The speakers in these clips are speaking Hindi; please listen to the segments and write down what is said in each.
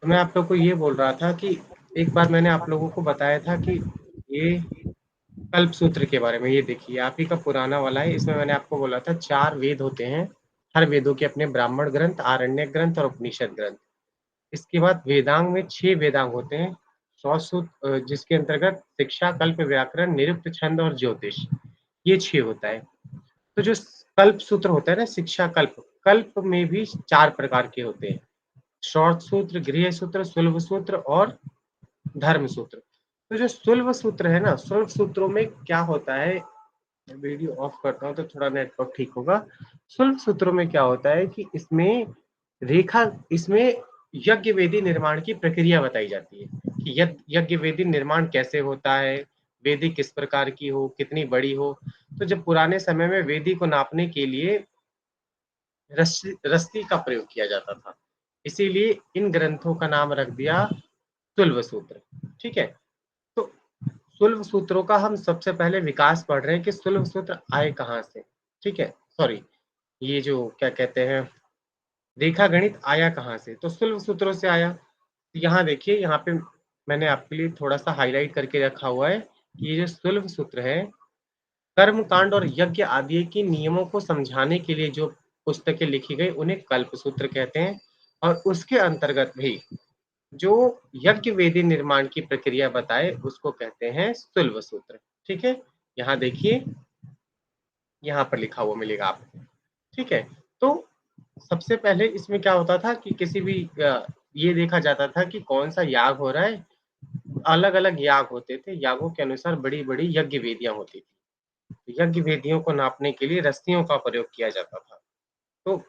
तो मैं आप लोग को ये बोल रहा था कि एक बार मैंने आप लोगों को बताया था कि ये कल्प सूत्र के बारे में, ये देखिए आप ही का पुराना वाला है। इसमें मैंने आपको बोला था 4 वेद होते हैं, हर वेदों के अपने ब्राह्मण ग्रंथ, आरण्यक ग्रंथ और उपनिषद ग्रंथ। इसके बाद वेदांग में 6 वेदांग होते हैं, जिसके अंतर्गत शिक्षा, कल्प, व्याकरण, निरुक्त, छंद और ज्योतिष, ये 6 होता है। तो जो कल्प सूत्र होता है ना, शिक्षा कल्प, कल्प में भी 4 प्रकार के होते हैं, शॉर्ट सूत्र, गृह सूत्र, सुलभ सूत्र और धर्म सूत्र। तो जो सुलभ सूत्र है ना, सुलभ सूत्रों में क्या होता है, मैं वीडियो ऑफ करता हूँ तो थोड़ा नेटवर्क ठीक होगा। सुलभ सूत्रों में क्या होता है कि इसमें यज्ञ वेदी निर्माण की प्रक्रिया बताई जाती है कि यज्ञ वेदी निर्माण कैसे होता है, वेदी किस प्रकार की हो, कितनी बड़ी हो। तो जब पुराने समय में वेदी को नापने के लिए रस्सी का प्रयोग किया जाता था, इसीलिए इन ग्रंथों का नाम रख दिया सुलभ सूत्र। ठीक है, तो सुलभ सूत्रों का हम सबसे पहले विकास पढ़ रहे हैं कि सुलभ सूत्र आए कहाँ से। ठीक है, सॉरी, ये जो क्या कहते हैं, रेखा गणित आया कहाँ से, तो सुलभ सूत्रों से आया। यहाँ देखिए, यहाँ पे मैंने आपके लिए थोड़ा सा हाईलाइट करके रखा हुआ है कि ये जो सुलभ सूत्र है, कर्म कांड और यज्ञ आदि के नियमों को समझाने के लिए जो पुस्तकें लिखी गई उन्हें कल्प सूत्र कहते हैं। और उसके अंतर्गत भी जो यज्ञ वेदी निर्माण की प्रक्रिया बताए उसको कहते हैं सुलभ सूत्र। ठीक है, यहाँ देखिए, यहाँ पर लिखा हुआ मिलेगा आपको। ठीक है, तो सबसे पहले इसमें क्या होता था कि किसी भी ये देखा जाता था कि कौन सा याग हो रहा है। अलग अलग याग होते थे, यागों के अनुसार बड़ी बड़ी यज्ञ वेदियां होती थी। यज्ञ वेदियों को नापने के लिए रस्सियों का प्रयोग किया जाता था। तो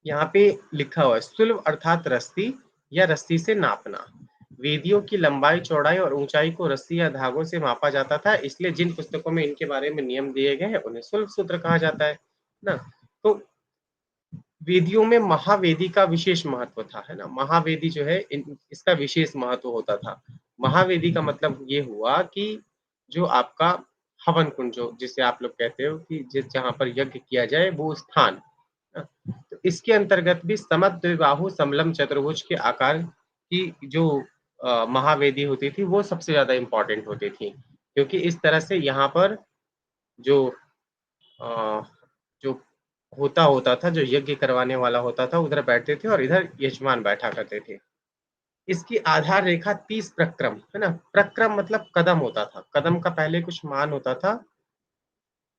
यहाँ पे लिखा हुआ है सुलभ अर्थात रस्सी या रस्सी से नापना। वेदियों की लंबाई, चौड़ाई और ऊंचाई को रस्सी या धागों से मापा जाता था, इसलिए जिन पुस्तकों में इनके बारे में नियम दिए गए हैं उन्हें सुलभ सूत्र कहा जाता है ना। तो वेदियों में महावेदी का विशेष महत्व था, है ना। महावेदी जो है इसका विशेष महत्व होता था। महावेदी का मतलब ये हुआ कि जो आपका हवन कुंड, जो जिसे आप लोग कहते हो कि जिस जहाँ पर यज्ञ किया जाए वो स्थान। तो इसके अंतर्गत भी समद्विबाहु समलम चतुर्भुज के आकार की जो महावेदी होती थी वो सबसे ज्यादा इंपॉर्टेंट होती थी, क्योंकि इस तरह से यहाँ पर जो अ, जो होता होता था, जो यज्ञ करवाने वाला होता था उधर बैठते थे और इधर यजमान बैठा करते थे। इसकी आधार रेखा 30 प्रक्रम, है ना। प्रक्रम मतलब कदम होता था, कदम का पहले कुछ मान होता था,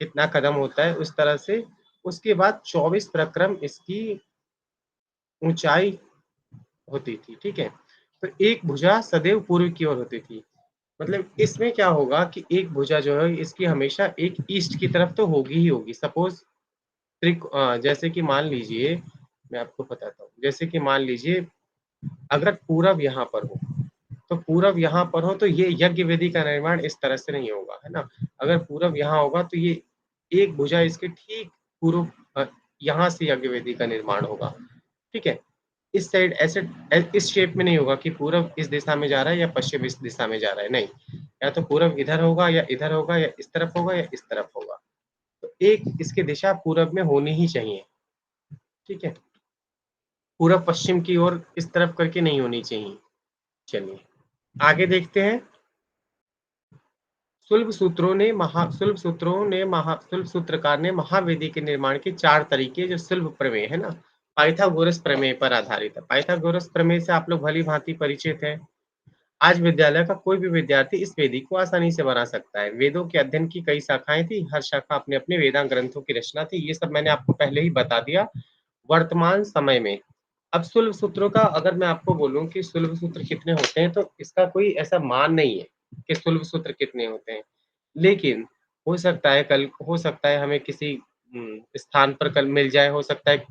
कितना कदम होता है उस तरह से। उसके बाद 24 प्रक्रम इसकी ऊंचाई होती थी। ठीक है, तो एक भुजा सदैव पूर्व की ओर होती थी। मतलब इसमें क्या होगा कि एक भुजा जो है इसकी हमेशा एक ईस्ट की तरफ तो होगी ही होगी। सपोज जैसे कि मान लीजिए, मैं आपको बताता हूँ, जैसे कि मान लीजिए अगर पूरब यहाँ पर हो, तो पूरब यहाँ पर हो तो ये यज्ञ वेदी का निर्माण इस तरह से नहीं होगा, है ना। अगर पूरब यहाँ होगा तो ये एक भुजा इसके ठीक पूर्व यहाँ से यज्ञ वेदी का निर्माण होगा। ठीक है, इस साइड ऐसे इस शेप में नहीं होगा कि पूरब इस दिशा में जा रहा है या पश्चिम इस दिशा में जा रहा है, नहीं। या तो पूरब इधर होगा या इधर होगा या इस तरफ होगा या इस तरफ होगा। तो एक इसकी दिशा पूरब में होनी ही चाहिए। ठीक है, पूरब पश्चिम की ओर इस तरफ करके नहीं होनी चाहिए। चलिए आगे देखते हैं। सुलभ सूत्रकार ने महावेदी के निर्माण के 4 तरीके, जो सुलभ प्रमेय है ना, पाइथागोरस प्रमेय पर आधारित है। पाइथागोरस प्रमेय से आप लोग भली भांति परिचित है। आज विद्यालय का कोई भी विद्यार्थी इस वेदी को आसानी से बना सकता है। वेदों के अध्ययन की कई शाखाएं थी, हर शाखा अपने अपने वेदांग ग्रंथों की रचना थी। ये सब मैंने आपको पहले ही बता दिया। वर्तमान समय में अब सुलभ सूत्रों का अगर मैं आपको बोलूं कि सुलभ सूत्र कितने होते हैं, तो इसका कोई ऐसा मान नहीं है कि सुलभ सूत्र कितने होते हैं। लेकिन हो सकता है हमें किसी स्थान पर कल मिल जाए, हो सकता है।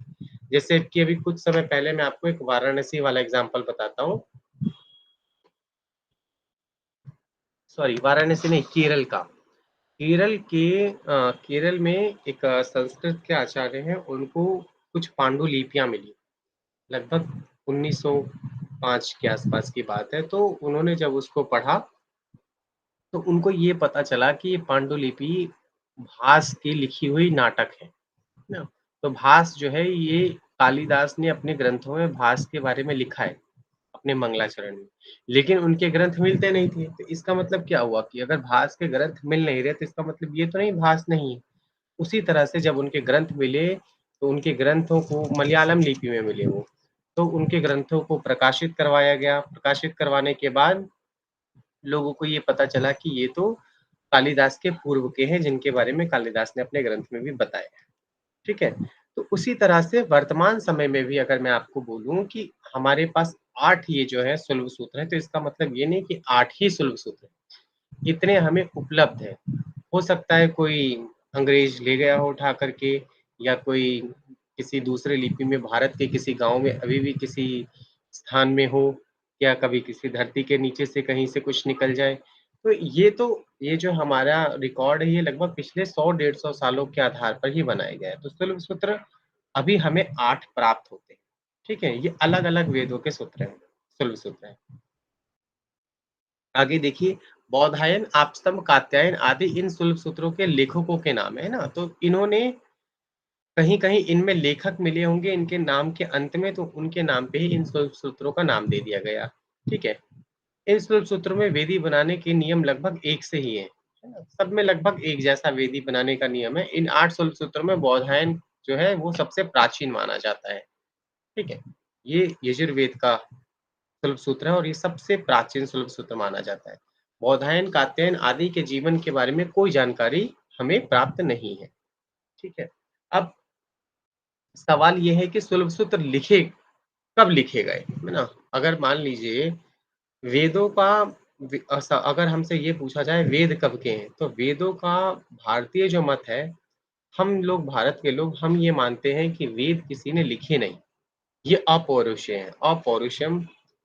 जैसे कि अभी कुछ समय पहले मैं आपको एक वाराणसी वाला एग्जांपल बताता हूँ। सॉरी, वाराणसी नहीं, केरल का। केरल में एक संस्कृत के आचार्य हैं, उनको कुछ पांडुलिपियां मिली, लगभग 1905 के आसपास की बात है। तो उन्होंने जब उसको पढ़ा तो उनको ये पता चला कि ये पांडुलिपि भास की लिखी हुई नाटक है ना। तो भास जो है ये कालिदास ने अपने ग्रंथों में भास के बारे में लिखा है। अपने मंगलाचरण में, लेकिन उनके ग्रंथ मिलते नहीं थे। तो इसका मतलब क्या हुआ कि अगर भास के ग्रंथ मिल नहीं रहे तो इसका मतलब ये तो नहीं भास नहीं है। उसी तरह से जब उनके ग्रंथ मिले तो उनके ग्रंथों को मलयालम लिपि में मिले वो, तो उनके ग्रंथों को प्रकाशित करवाया गया। प्रकाशित करवाने के बाद लोगों को ये पता चला कि ये तो कालिदास के पूर्व के हैं, जिनके बारे में कालिदास ने अपने ग्रंथ में भी बताया है। ठीक है? तो उसी तरह से वर्तमान समय में भी अगर मैं आपको बोलूँ कि हमारे पास 8 ये जो है सुलभ सूत्र हैं, तो इसका मतलब ये नहीं कि 8 ही सुलभ सूत्र हैं, इतने हमें उपलब्ध हैं। हो सकता है कोई अंग्रेज ले गया हो उठा करके, या कोई किसी दूसरे लिपि में भारत के किसी गाँव में अभी भी किसी स्थान में हो, या कभी किसी धरती के नीचे से कहीं से कुछ निकल जाए। तो ये जो हमारा रिकॉर्ड है ये लगभग पिछले 100 डेढ़ 100 सालों के आधार पर ही बनाया गया है। तो सुलभ सूत्र अभी हमें 8 प्राप्त होते हैं। ठीक है? ये अलग-अलग वेदों के सूत्र हैं, सुलभ सूत्र हैं। आगे देखिए, बौधायन, आपस्तम्ब, कात्यायन आदि इन सुलभ सूत्रों के लेखकों के नाम है ना? तो इन्होंने कहीं-कहीं इनमें लेखक मिले होंगे इनके नाम के अंत में, तो उनके नाम पे ही इन सुलभ सूत्रों का नाम दे दिया गया। ठीक है? इन सुलभ सूत्रों में वेदी बनाने के नियम लगभग एक से ही हैं, है ना? सब में लगभग एक जैसा वेदी बनाने का नियम है। इन 8 सुलभ सूत्रों में बौधायन जो है वो सबसे प्राचीन माना जाता है। ठीक है? ये यजुर्वेद का सुलभ सूत्र है और ये सबसे प्राचीन सुलभ सूत्र माना जाता है। बौधायन, कात्यायन आदि के जीवन के बारे में कोई जानकारी हमें प्राप्त नहीं है। ठीक है? अब सवाल ये है कि सुलभ सूत्र लिखे कब लिखे गए? है ना? अगर मान लीजिए वेदों का अगर हमसे ये पूछा जाए वेद कब के हैं, तो वेदों का भारतीय जो मत है, हम लोग भारत के लोग हम ये मानते हैं कि वेद किसी ने लिखे नहीं। ये अपौरुषेय हैं, अपौरुषम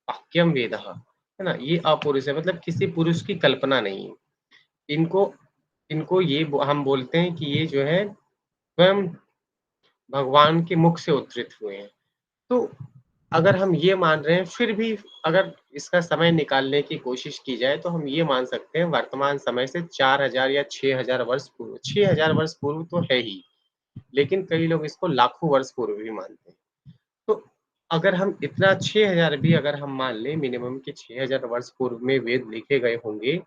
वाक्यम वेदः, है ना? ये अपौरुषेय मतलब किसी पुरुष की कल्पना नहीं है। इनको इनको ये हम बोलते हैं कि ये जो है स्वयं भगवान के मुख से उद्धृत हुए हैं। तो अगर हम ये मान रहे हैं, फिर भी अगर इसका समय निकालने की कोशिश की जाए, तो हम ये मान सकते हैं वर्तमान समय से 4000 या 6000 वर्ष पूर्व, 6000 वर्ष पूर्व तो है ही, लेकिन कई लोग इसको लाखों वर्ष पूर्व भी मानते हैं। तो अगर हम इतना 6000 भी अगर हम मान लें मिनिमम कि 6000 वर्ष पूर्व में वेद लिखे गए होंगे,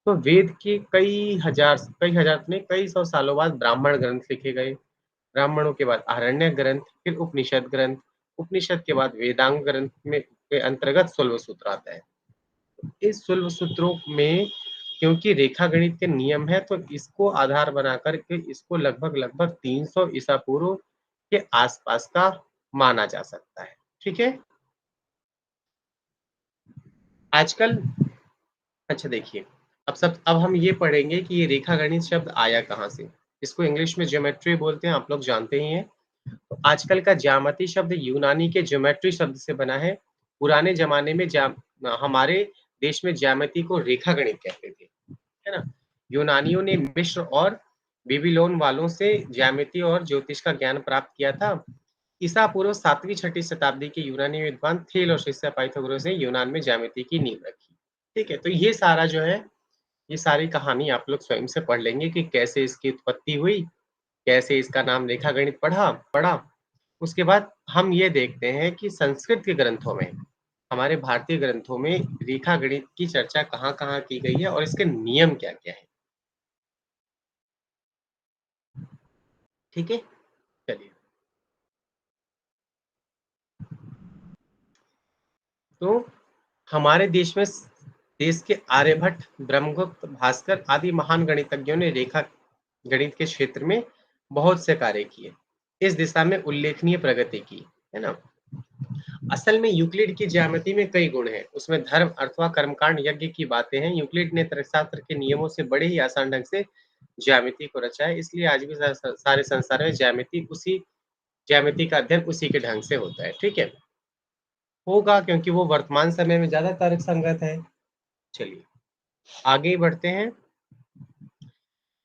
तो वेद के कई हजार नहीं, कई सौ सालों बाद ब्राह्मण ग्रंथ लिखे गए। ब्राह्मणों के बाद आरण्यक ग्रंथ, फिर उपनिषद ग्रंथ, उपनिषद के बाद वेदांग ग्रंथ में के अंतर्गत शैल्व सूत्र आता है। इस शैल्व सूत्रों में क्योंकि रेखा गणित के नियम है, तो इसको आधार बना कर के इसको लगभग 300 ईसा पूर्व के आसपास का माना जा सकता है। ठीक है? आजकल अच्छा देखिए, अब हम ये पढ़ेंगे कि ये रेखा गणित शब्द आया कहाँ से? इसको इंग्लिश में ज्योमेट्री बोलते हैं, आप लोग जानते ही हैं। तो आजकल का ज्यामिति शब्द यूनानी के ज्योमेट्री शब्द से बना है। पुराने ज़माने में हमारे देश में ज्यामिति को रेखा गणित कहते थे, है ना? यूनानियों ने मिस्र और बेबीलोन वालों से ज्यामिति और ज्योतिष का ज्ञान प्राप्त किया था। ईसा पूर्व 7वीं 6वीं शताब्दी के यूनानी विद्वान थेल और शिष्य पाइथागोरस ने यूनान में ज्यामिति की नींव रखी। ठीक है? तो ये सारा जो है, ये सारी कहानी आप लोग स्वयं से पढ़ लेंगे कि कैसे इसकी उत्पत्ति हुई, कैसे इसका नाम रेखा गणित पढ़ा पड़ा। उसके बाद हम ये देखते हैं कि संस्कृत के ग्रंथों में, हमारे भारतीय ग्रंथों में रेखा गणित की चर्चा कहाँ-कहाँ की गई है और इसके नियम क्या-क्या हैं। ठीक है? चलिए। तो हमारे देश में देश के आर्यभट्ट, ब्रह्मगुप्त, भास्कर आदि महान गणितज्ञों ने रेखा गणित के क्षेत्र में बहुत से कार्य किए। इस दिशा में उल्लेखनीय प्रगति की, है ना? असल में यूक्लिड की ज्यामिति में कई गुण हैं। उसमें धर्म अथवा कर्मकांड यज्ञ की बातें हैं। यूक्लिड ने तर्कशास्त्र के नियमों से बड़े ही आसान ढंग से ज्यामिति को रचा है। इसलिए आज भी सारे संसार में ज्यामिति का अध्ययन उसी के ढंग से होता है। ठीक है? होगा क्योंकि वो वर्तमान समय में ज़्यादा तर्कसंगत है। चलिए, आगे बढ़ते हैं।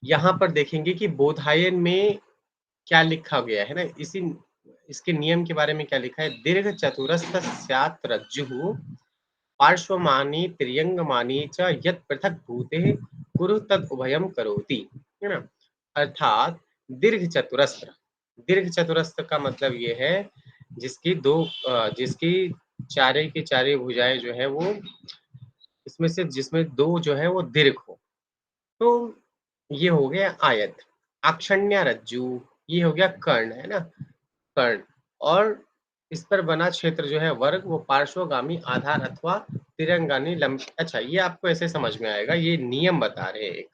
यहाँ पर देखेंगे कि बोधायन में क्या लिखा गया है ना, इसके नियम के बारे में क्या लिखा है। दीर्घ चतुरस्र स्यात् रज्जुः पार्श्वमानी त्र्यंगमानी च यत् पृथक भूते कुरु तद उभयम करोति, है ना? अर्थात दीर्घ चतुरस्र का मतलब ये है जिसकी चारे की चारे भुजाएं जो है वो इसमें से जिसमें दो जो है वो दीर्घ हो। तो ये हो गया आयत। आक्षण्य रज्जु, ये हो गया कर्ण, है ना? कर्ण। और इस पर बना क्षेत्र जो है वर्ग, वो पार्श्वगामी आधार अथवा तिरंगानी लंब। अच्छा, ये आपको ऐसे समझ में आएगा, ये नियम बता रहे हैं एक।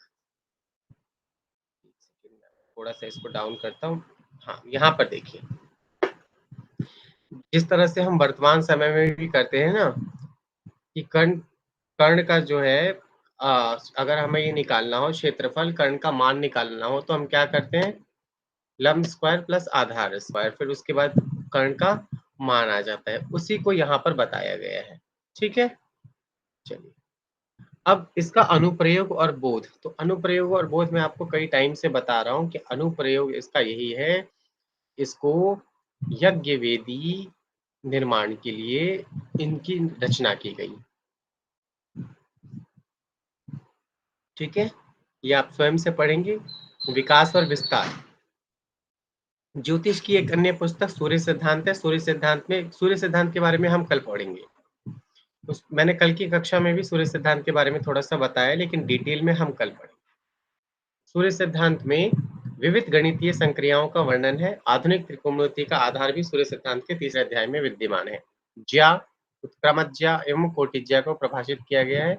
थोड़ा सा इसको डाउन करता हूँ। हाँ, यहाँ पर देखिए, जिस तरह से हम वर्तमान समय में भी करते हैं ना कि कर्ण कर्ण का जो है अगर हमें ये निकालना हो क्षेत्रफल, कर्ण का मान निकालना हो, तो हम क्या करते हैं? लंब स्क्वायर प्लस आधार स्क्वायर, फिर उसके बाद कर्ण का मान आ जाता है। उसी को यहाँ पर बताया गया है। ठीक है, चलिए। अब इसका अनुप्रयोग और बोध। तो अनुप्रयोग और बोध मैं आपको कई टाइम से बता रहा हूँ कि अनुप्रयोग इसका यही है, इसको यज्ञ वेदी निर्माण के लिए इनकी रचना की गई। ठीक है, ये आप स्वयं से पढ़ेंगे। विकास और विस्तार। ज्योतिष की एक अन्य पुस्तक सूर्य सिद्धांत है। सूर्य सिद्धांत के बारे में हम कल पढ़ेंगे। मैंने कल की कक्षा में भी सूर्य सिद्धांत के बारे में थोड़ा सा बताया, लेकिन डिटेल में हम कल पढ़ेंगे। सूर्य सिद्धांत में विविध गणितीय संक्रियाओं का वर्णन है। आधुनिक त्रिकोणमिति का आधार भी सूर्य सिद्धांत के तीसरे अध्याय में विद्यमान है। ज्या, उत्क्रमज्या एवं कोटिज्या को प्रभाषित किया गया है।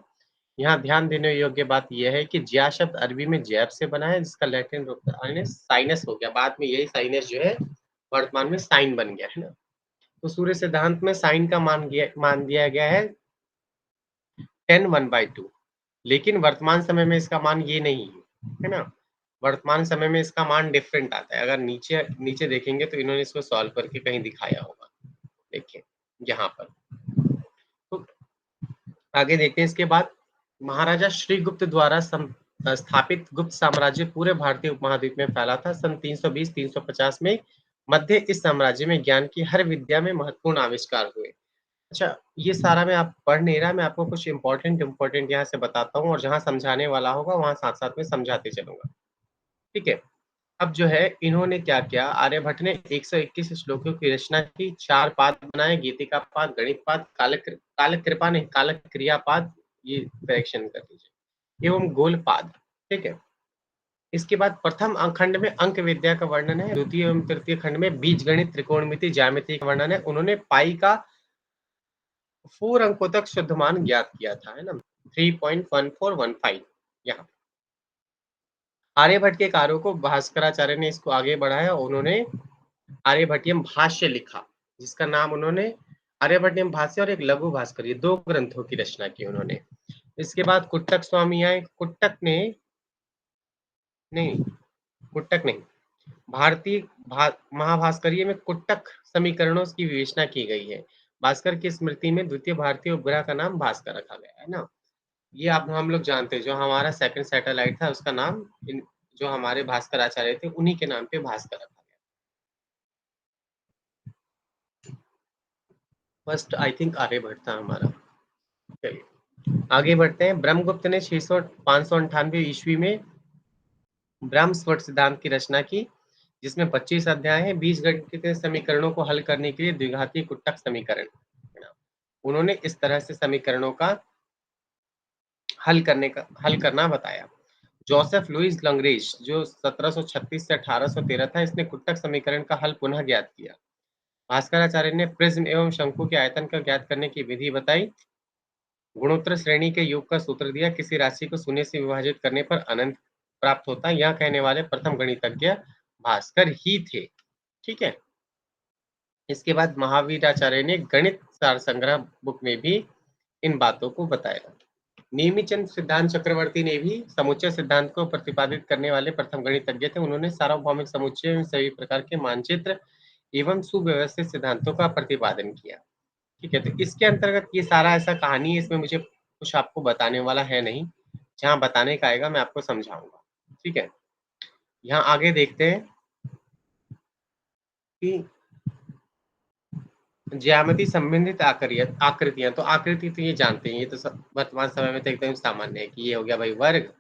यहाँ ध्यान देने योग्य बात यह है कि ज्या शब्द अरबी में जैब से बना है, जिसका लैटिन रूप साइनस हो गया। बाद में यही साइनस जो है वर्तमान में साइन बन गया है ना। तो सूर्य सिद्धांत में साइन का मान दिया गया है 10 1/2, लेकिन वर्तमान समय में इसका मान ये नहीं है ना। वर्तमान समय में इसका मान डिफरेंट आता है। अगर नीचे नीचे देखेंगे तो इन्होंने इसको सॉल्व करके कहीं दिखाया होगा। देखिए यहाँ पर। तो आगे देखते हैं। इसके बाद महाराजा श्रीगुप्त द्वारा स्थापित गुप्त साम्राज्य पूरे भारतीय उपमहाद्वीप में फैला था। सन 320-350 में मध्य इस साम्राज्य में ज्ञान की हर विद्या में महत्वपूर्ण आविष्कार हुए। अच्छा, ये सारा मैं आप पढ़ नहीं रहा, मैं आपको कुछ इम्पोर्टेंट यहाँ से बताता हूँ, और जहाँ समझाने वाला होगा वहाँ साथ-साथ में समझाते चलूँगा। ठीक है? अब जो है इन्होंने क्या किया, आर्यभट्ट ने 121 श्लोकों की रचना की, 4 पाद बनाए, गीतिका पाद, गणित पाद, कालकृपा नहीं कालक्रिया पाद, ये करेक्शन कर दीजिए, एवं गोल पाद। ठीक है? इसके बाद प्रथम खंड में अंक विद्या का वर्णन है। द्वितीय एवं तृतीय खंड में बीजगणित, त्रिकोणमिति, ज्यामिति का वर्णन है। उन्होंने पाई का 4 अंकों तक शुद्ध मान ज्ञात किया था, है ना? 3.1415 यहाँ। आर्यभट्ट के कार्यों को भास्कराचार्य ने इसको आगे बढ़ाया। उन्होंने आर्यभट्टियम भाष्य लिखा, जिसका नाम उन्होंने आर्यभट्टियम भाष्य और एक लघु भास्कर, ये 2 ग्रंथों की रचना की उन्होंने। इसके बाद कुट्टक स्वामी आए। नहीं, कुट्टक नहीं, भारतीय महाभास्करीय में कुट्टक समीकरणों की विवेचना की गई है। भास्कर की स्मृति में द्वितीय भारतीय उपग्रह का नाम भास्कर रखा गया है ना। ये आप हम लोग जानते हैं, जो हमारा सेकंड सैटेलाइट था उसका नाम जो हमारे भास्कर आचार्य थे उन्हीं के नाम पे भास्कर रखा गया। फर्स्ट आई थिंक आर्यभट्ट था हमारा। चलिए आगे बढ़ते हैं। ब्रह्मगुप्त ने 598 ईस्वी में ब्रह्म स्वट सिद्धांत की रचना की, जिसमें 25 अध्याय हैं। बीजगणित के समीकरणों को हल करने के लिए द्विघाती कुट्टक समीकरण, उन्होंने इस तरह से समीकरणों का हल करना बताया। जोसेफ लुइस लंग्रेज, जो 1736 से 1813 था, इसने कुट्टक समीकरण का हल पुनः ज्ञात किया। भास्कराचार्य ने प्रिज्म एवं शंकु के आयतन का ज्ञात करने की विधि बताई। गुणोत्तर श्रेणी के योग का सूत्र दिया। किसी राशि को शून्य से विभाजित करने पर अनंत प्राप्त होता है, यह कहने वाले प्रथम गणितज्ञ भास्कर ही थे। ठीक है। इसके बाद महावीराचार्य ने गणित सार संग्रह बुक में भी इन बातों को बताया। नेमिचंद सिद्धांत चक्रवर्ती ने भी समुच्चय सिद्धांत को प्रतिपादित करने वाले प्रथम गणितज्ञ थे। उन्होंने सार्वभौमिक समुच्चय में सभी प्रकार के मानचित्र एवं सुव्यवस्थित सिद्धांतों का प्रतिपादन किया। ठीक है, तो इसके अंतर्गत ये सारा ऐसा कहानी है, इसमें मुझे कुछ आपको बताने वाला है नहीं, जहां बताने का आएगा मैं आपको समझाऊंगा। ठीक है, यहाँ आगे देखते हैं कि ज्यामिति संबंधित आकृतियां। तो आकृति तो ये जानते हैं, ये तो वर्तमान समय में तो एकदम सामान्य है कि ये हो गया भाई वर्ग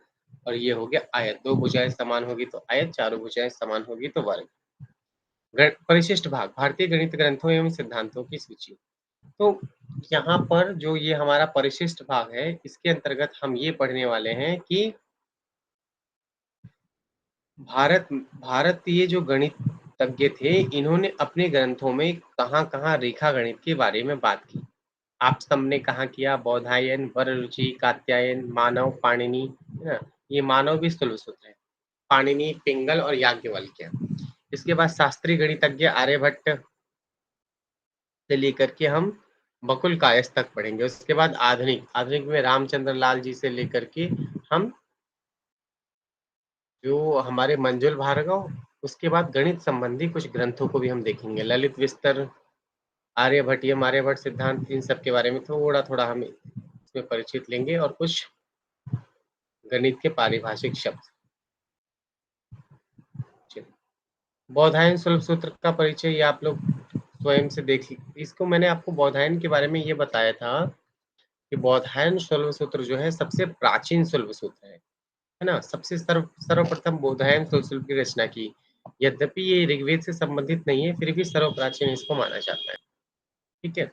और ये हो गया आयत। 2 भुजाएं समान होगी तो आयत, चारों भुजाएं समान होगी तो वर्ग। परिशिष्ट भाग, भारतीय गणित ग्रंथों एवं सिद्धांतों की सूची। तो यहाँ पर जो ये हमारा परिशिष्ट भाग है, इसके अंतर्गत हम ये पढ़ने वाले हैं कि भारतीय जो गणितज्ञ थे, इन्होंने अपने ग्रंथों में कहाँ-कहाँ रेखा गणित के बारे में बात की। आप सबने कहाँ किया? बौधायन, वररुचि, कात्यायन, मानव, पाणिनि, है ना? ये मानव भी स्थूल सूत्र है। पाणिनि, पिंगल और याज्ञवल्क्य। इसके बाद शास्त्रीय गणितज्ञ आर्यभट्ट से लेकर के हम बकुल कायस्थ तक पढ़ेंगे। उसके बाद आधुनिक में रामचंद्र लाल जी से लेकर के हम जो हमारे मंजुल भार्गव, उसके बाद गणित संबंधी कुछ ग्रंथों को भी हम देखेंगे। ललित विस्तर, आर्यभट्टियम, आर्यभट्ट सिद्धांत, इन सब के बारे में थोड़ा-थोड़ा हम इसमें परिचित लेंगे और कुछ गणित के पारिभाषिक शब्द। बौधायन शल्ब सूत्र का परिचय ये आप लोग स्वयं से देख इसको मैंने आपको बौधायन के बारे में ये बताया था कि बौधायन शल्ब सूत्र जो है सबसे प्राचीन शल्ब सूत्र है ना? सबसे सर्वप्रथम बौधायन शल्ब सूत्र की रचना की। यद्यपि ये ऋग्वेद से संबंधित नहीं है, फिर भी सर्वप्राचीन इसको माना जाता है। ठीक है?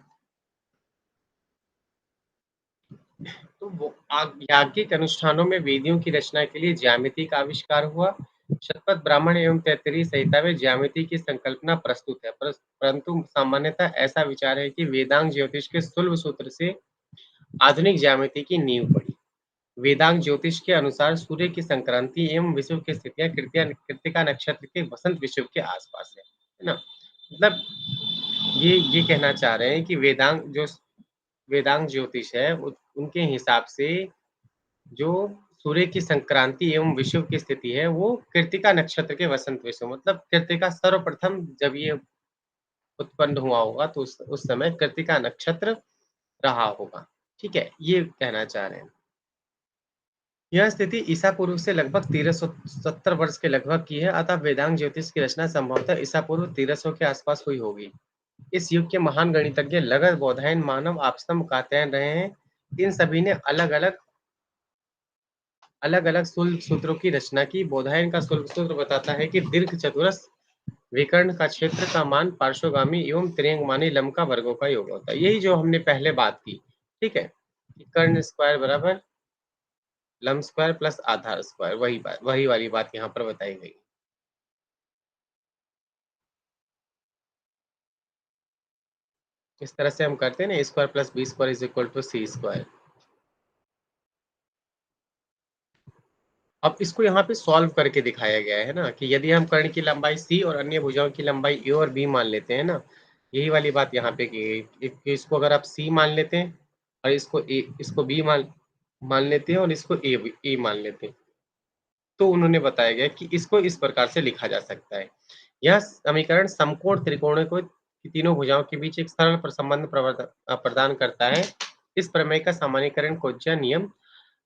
तो वो याज्ञिक अनुष्ठानों में वेदियों की रचना के लिए ज्यामिति का आविष्कार हुआ। शतपथ ब्राह्मण एवं तैत्तिरीय संहिता में ज्यामिति की संकल्पना प्रस्तुत है, परंतु सामान्यतः ऐसा विचार है कि वेदांग ज्योतिष के स्थूल सूत्र से आधुनिक ज्यामिति की नींव पड़ी। वेदांग ज्योतिष के अनुसार सूर्य की संक्रांति एवं विषुव की स्थितियां कृतिका नक्षत्र के वसंत विषुव के आसपास है ना? मतलब ये कहना चाह रहे हैं कि वेदांग ज्योतिष है उनके हिसाब से जो सूर्य की संक्रांति एवं विषुव की स्थिति है वो कृत्तिका नक्षत्र के वसंत विषुव मतलब कृत्तिका सर्वप्रथम जब ये उत्पन्न हुआ होगा तो उस समय कृत्तिका नक्षत्र रहा होगा। ठीक है, ये कहना चाह रहे हैं। यह स्थिति ईसा पूर्व से लगभग 1370 वर्ष के लगभग की है, अतः वेदांग ज्योतिष की रचना संभवतः ईसा पूर्व 1300 के आसपास हुई होगी। इस युग के महान गणितज्ञ लगत, बौधायन, मानव, आपस्तम्ब, कात्यायन रहे हैं। इन सभी ने अलग-अलग शुल्क सूत्रों की रचना की। बौधायन का शुल्क सूत्र बताता है कि दीर्घ चतुरस विकर्ण का क्षेत्र का मान पार्श्वगामी एवं त्रियंगमानी लंब का वर्गों का योग होता है। यही जो हमने पहले बात की, ठीक है? कर्ण स्क्वायर बराबर लंब स्क्वायर प्लस आधार स्क्वायर, वही वाली बात यहाँ पर बताई गई। इस तरह से हम करते हैं ना, a square plus B square is equal to C square. अब इसको यहाँ पे सॉल्व करके दिखाया गया है ना कि यदि हम कर्ण की लंबाई c और अन्य भुजाओं की लंबाई a और b मान लेते हैं ना, यही वाली बात यहाँ पे की गई। इसको अगर आप c मान लेते हैं और इसको b मान मान लेते हैं और इसको a मान लेते हैं, तो उन्होंने बताया गया कि इसको इस प्रकार से लिखा जा सकता है। यह समीकरण समकोण त्रिकोणों को की तीनों भुजाओं के बीच एक सरल संबंध प्रदान करता है। इस प्रमेय का सामान्यीकरण कोज्या नियम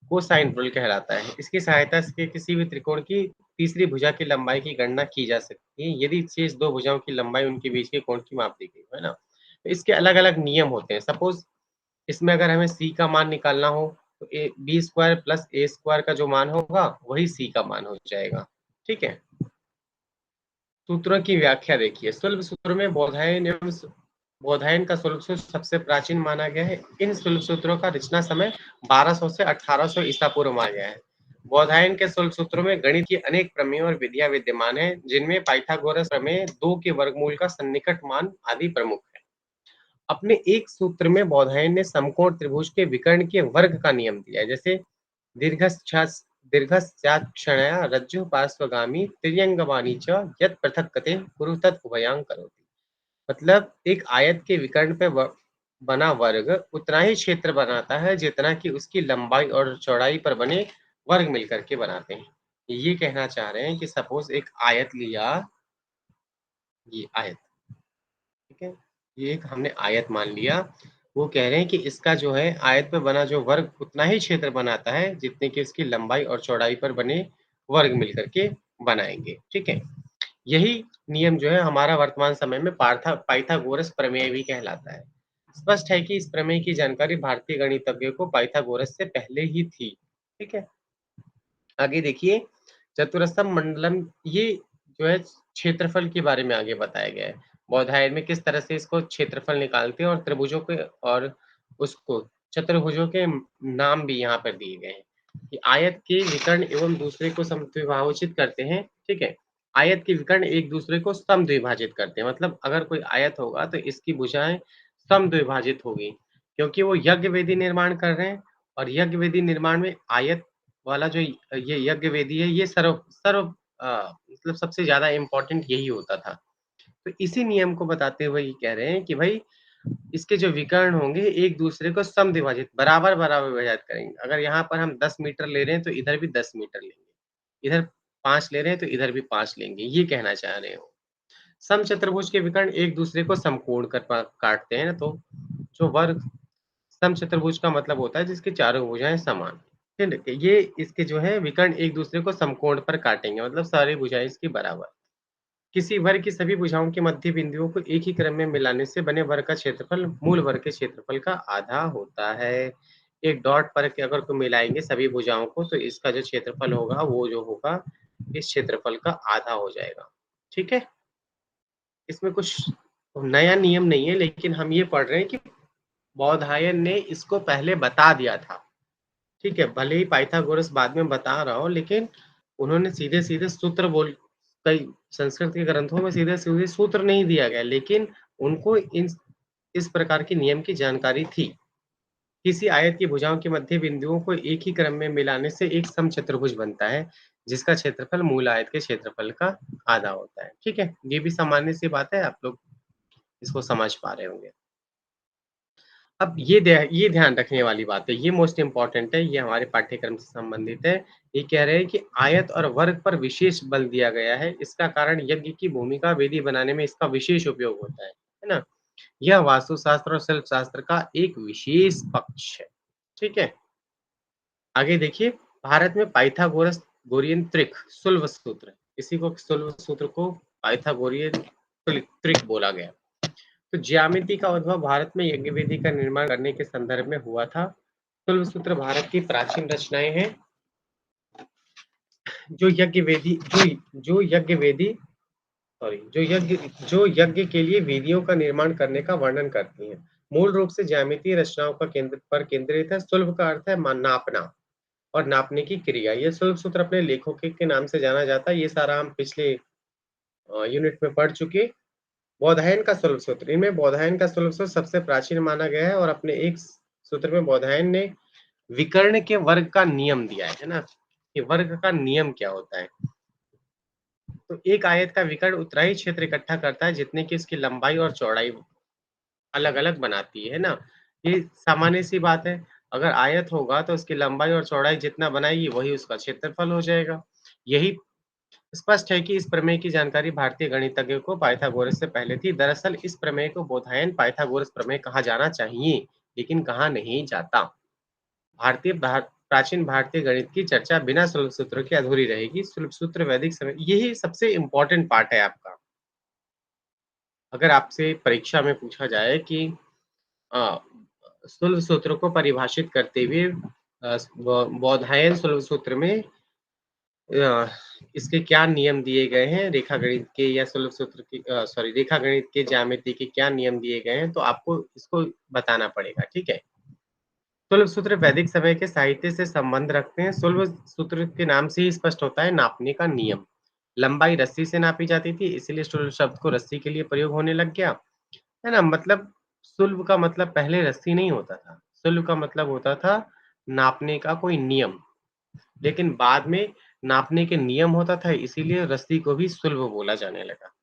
कोसाइन रूल कहलाता है। इसकी सहायता से किसी भी त्रिकोण की तीसरी भुजा की लंबाई की गणना की जा सकती है यदि शेष दो भुजाओं की लंबाई उनके बीच के कोण की माप दी गई है ना। तो इसके अलग-अलग नियम होते हैं। सपोज इसमें अगर हमें c का मान निकालना हो तो बी स्क्वायर प्लस ए स्क्वायर का जो मान होगा वही c का मान हो जाएगा। ठीक है। सूत्रों की व्याख्या देखिए। शल्ब सूत्र में बौधायन का शल्ब सूत्र सबसे प्राचीन माना गया है। इन शल्ब सूत्रों का रचना समय 1200 से 1800 ईसा पूर्व माना गया है। बौधायन के शल्ब सूत्रों में गणित की अनेक प्रमेय और विधियां विद्यमान है, जिनमें पाइथागोरस प्रमेय, 2 के वर्गमूल का सन्निकट मान आदि प्रमुख है। अपने एक सूत्र में बौधायन ने समकोण त्रिभुज के विकर्ण के वर्ग का नियम दिया है। जैसे दीर्घस्याक्षणया रज्जुः पार्श्वगामी तिर्यंगवाणी च यत् पृथक्कते कुरु तत् उभयां करोति। मतलब एक आयत के विकर्ण पे बना वर्ग उतना ही क्षेत्र बनाता है जितना कि उसकी लंबाई और चौड़ाई पर बने वर्ग मिलकर के बनाते हैं। ये कहना चाह रहे हैं कि सपोज एक आयत लिया, ये आयत, ठीक है, ये एक हमने आयत मान लिया। वो कह रहे हैं कि इसका जो है आयत पे बना जो वर्ग उतना ही क्षेत्र बनाता है जितने की उसकी लंबाई और चौड़ाई पर बने वर्ग मिलकर के बनाएंगे। ठीक है। यही नियम जो है हमारा वर्तमान समय में पाइथागोरस प्रमेय भी कहलाता है। स्पष्ट है कि इस प्रमेय की जानकारी भारतीय गणितज्ञों को पाइथागोरस से पहले ही थी। ठीक है। आगे देखिए, चतुरस्रम मंडलम, ये जो है क्षेत्रफल के बारे में आगे बताया गया है। बौधायन में किस तरह से इसको क्षेत्रफल निकालते हैं और त्रिभुजों के और उसको चतुर्भुजों के नाम भी यहाँ पर दिए गए हैं कि आयत के विकर्ण एवं दूसरे को समद्विभाजित करते हैं, ठीक है। आयत के विकर्ण एक दूसरे को समद्विभाजित करते हैं, मतलब अगर कोई आयत होगा तो इसकी भुजाएं समद्विभाजित होगी, क्योंकि वो यज्ञ वेदी निर्माण कर रहे हैं और यज्ञ वेदी निर्माण में आयत वाला जो ये यज्ञ वेदी है ये सर्व सर्व मतलब सबसे ज्यादा इम्पोर्टेंट यही होता था। तो इसी नियम को बताते हुए ये कह रहे हैं कि भाई इसके जो विकर्ण होंगे एक दूसरे को समद्विभाजित बराबर-बराबर विभाजित करेंगे। अगर यहाँ पर हम 10 मीटर ले रहे हैं तो इधर भी 10 मीटर लेंगे। इधर 5 ले रहे हैं तो इधर भी 5 लेंगे, ये कहना चाह रहे हो। समचतुर्भुज के विकर्ण एक दूसरे को समकोण कर काटते हैं, तो जो वर्ग समचतुर्भुज का मतलब होता है जिसकी चारों भुजाएँ समान। ठीक है? ये इसके जो है विकर्ण एक दूसरे को समकोण पर काटेंगे, मतलब सारी भुजाएँ इसकी बराबर। किसी वर्ग की सभी भुजाओं के मध्य बिंदुओं को एक ही क्रम में मिलाने से बने वर्ग का क्षेत्रफल मूल वर्ग के क्षेत्रफल का आधा होता है। एक डॉट पर के अगर तुम मिलाएंगे सभी भुजाओं को तो इसका जो क्षेत्रफल होगा वो जो होगा इस क्षेत्रफल का आधा हो जाएगा। ठीक है? इसमें कुछ नया नियम नहीं है, लेकिन हम ये पढ़ रहे हैं कि बौधायन ने इसको पहले बता दिया था। ठीक है? भले ही पाइथागोरस बाद में बता रहा हो, लेकिन उन्होंने सीधे-सीधे सूत्र बोल कई संस्कृत के ग्रंथों में सीधे-सीधे सूत्र नहीं दिया गया, लेकिन उनको इन इस प्रकार के नियम की जानकारी थी। किसी आयत की भुजाओं के मध्य बिंदुओं को एक ही क्रम में मिलाने से एक समचतुर्भुज बनता है, जिसका क्षेत्रफल मूल आयत के क्षेत्रफल का आधा होता है। ठीक है? ये भी सामान्य सी बात है, आप लोग इसको समझ पा रहे होंगे। अब ये ध्यान रखने वाली बात है, ये मोस्ट इम्पोर्टेंट है, ये हमारे पाठ्यक्रम से संबंधित है। ये कह रहे हैं कि आयत और वर्ग पर विशेष बल दिया गया है, इसका कारण यज्ञ की भूमिका वेदी बनाने में इसका विशेष उपयोग होता है ना? यह वास्तुशास्त्र और शिल्प शास्त्र का एक विशेष पक्ष है। ठीक है? आगे देखिए, भारत में पाइथागोरस गोरियन त्रिक सुलभ सूत्र, इसी को सुलभ सूत्र को पाइथागोरियन त्रिक बोला गया। तो ज्यामिति का उद्भव भारत में यज्ञ वेदी का निर्माण करने के संदर्भ में हुआ था। तुल्व सूत्र भारत की प्राचीन रचनाएं हैं जो यज्ञ वेदी जो यज्ञ वेदी सॉरी जो यज्ञ के लिए वेदियों का निर्माण करने का वर्णन करती हैं। मूल रूप से ज्यामितीय रचनाओं का केंद्रित है। सुलभ का अर्थ है नापना और नापने की क्रिया। ये सुलभ सूत्र अपने लेखकों के नाम से जाना जाता है। ये सारा हम पिछले यूनिट में पढ़ चुके। बौधायन का सुलभ सूत्र, इनमें बौधायन का सुलभ सूत्र सबसे प्राचीन माना गया है और अपने एक सूत्र में बौधायन ने विकर्ण के वर्ग का नियम दिया है ना, कि वर्ग का नियम क्या होता है। तो एक आयत का विकर्ण उतना ही क्षेत्र इकट्ठा करता है जितने की इसकी लंबाई और चौड़ाई अलग-अलग बनाती है ना। ये सामान्य सी बात है। अगर आयत होगा तो उसकी लंबाई और चौड़ाई जितना बनाएगी वही उसका क्षेत्रफल हो जाएगा। यही स्पष्ट है कि इस प्रमेय की जानकारी भारतीय गणितज्ञ को पाइथागोरस से पहले थी। दरअसल इस प्रमेय को बौधायन पाइथागोरस प्रमेय कहा जाना चाहिए, लेकिन कहा नहीं जाता। प्राचीन भारतीय गणित की चर्चा बिना सुलभ सूत्र के अधूरी रहेगी। सुलभ सूत्र वैदिक समय यही सबसे इम्पोर्टेंट पार्ट है आपका। अगर आपसे परीक्षा में पूछा जाए कि अ, सुलभ सूत्र को परिभाषित करते हुए बौधायन सुलभ सूत्र में अ, इसके क्या नियम दिए गए हैं, रेखागणित के या सुलभ सूत्र के सॉरी रेखागणित के ज्यामिति के क्या नियम दिए गए हैं, तो आपको इसको बताना पड़ेगा, ठीक है? सुलभ सूत्र वैदिक समय के साहित्य से संबंध रखते हैं। सुलभ सूत्र के नाम से ही स्पष्ट होता है नापने का नियम। लंबाई रस्सी से नापी जाती थी, इसीलिए सुलभ शब्द को रस्सी के लिए प्रयोग होने लग गया, है ना? मतलब सुलभ का मतलब पहले रस्सी नहीं होता था। सुलभ का मतलब होता था नापने का कोई नियम। लेकिन बाद में नापने के नियम होता था, इसीलिए रस्सी को भी सुलभ बोला जाने लगा।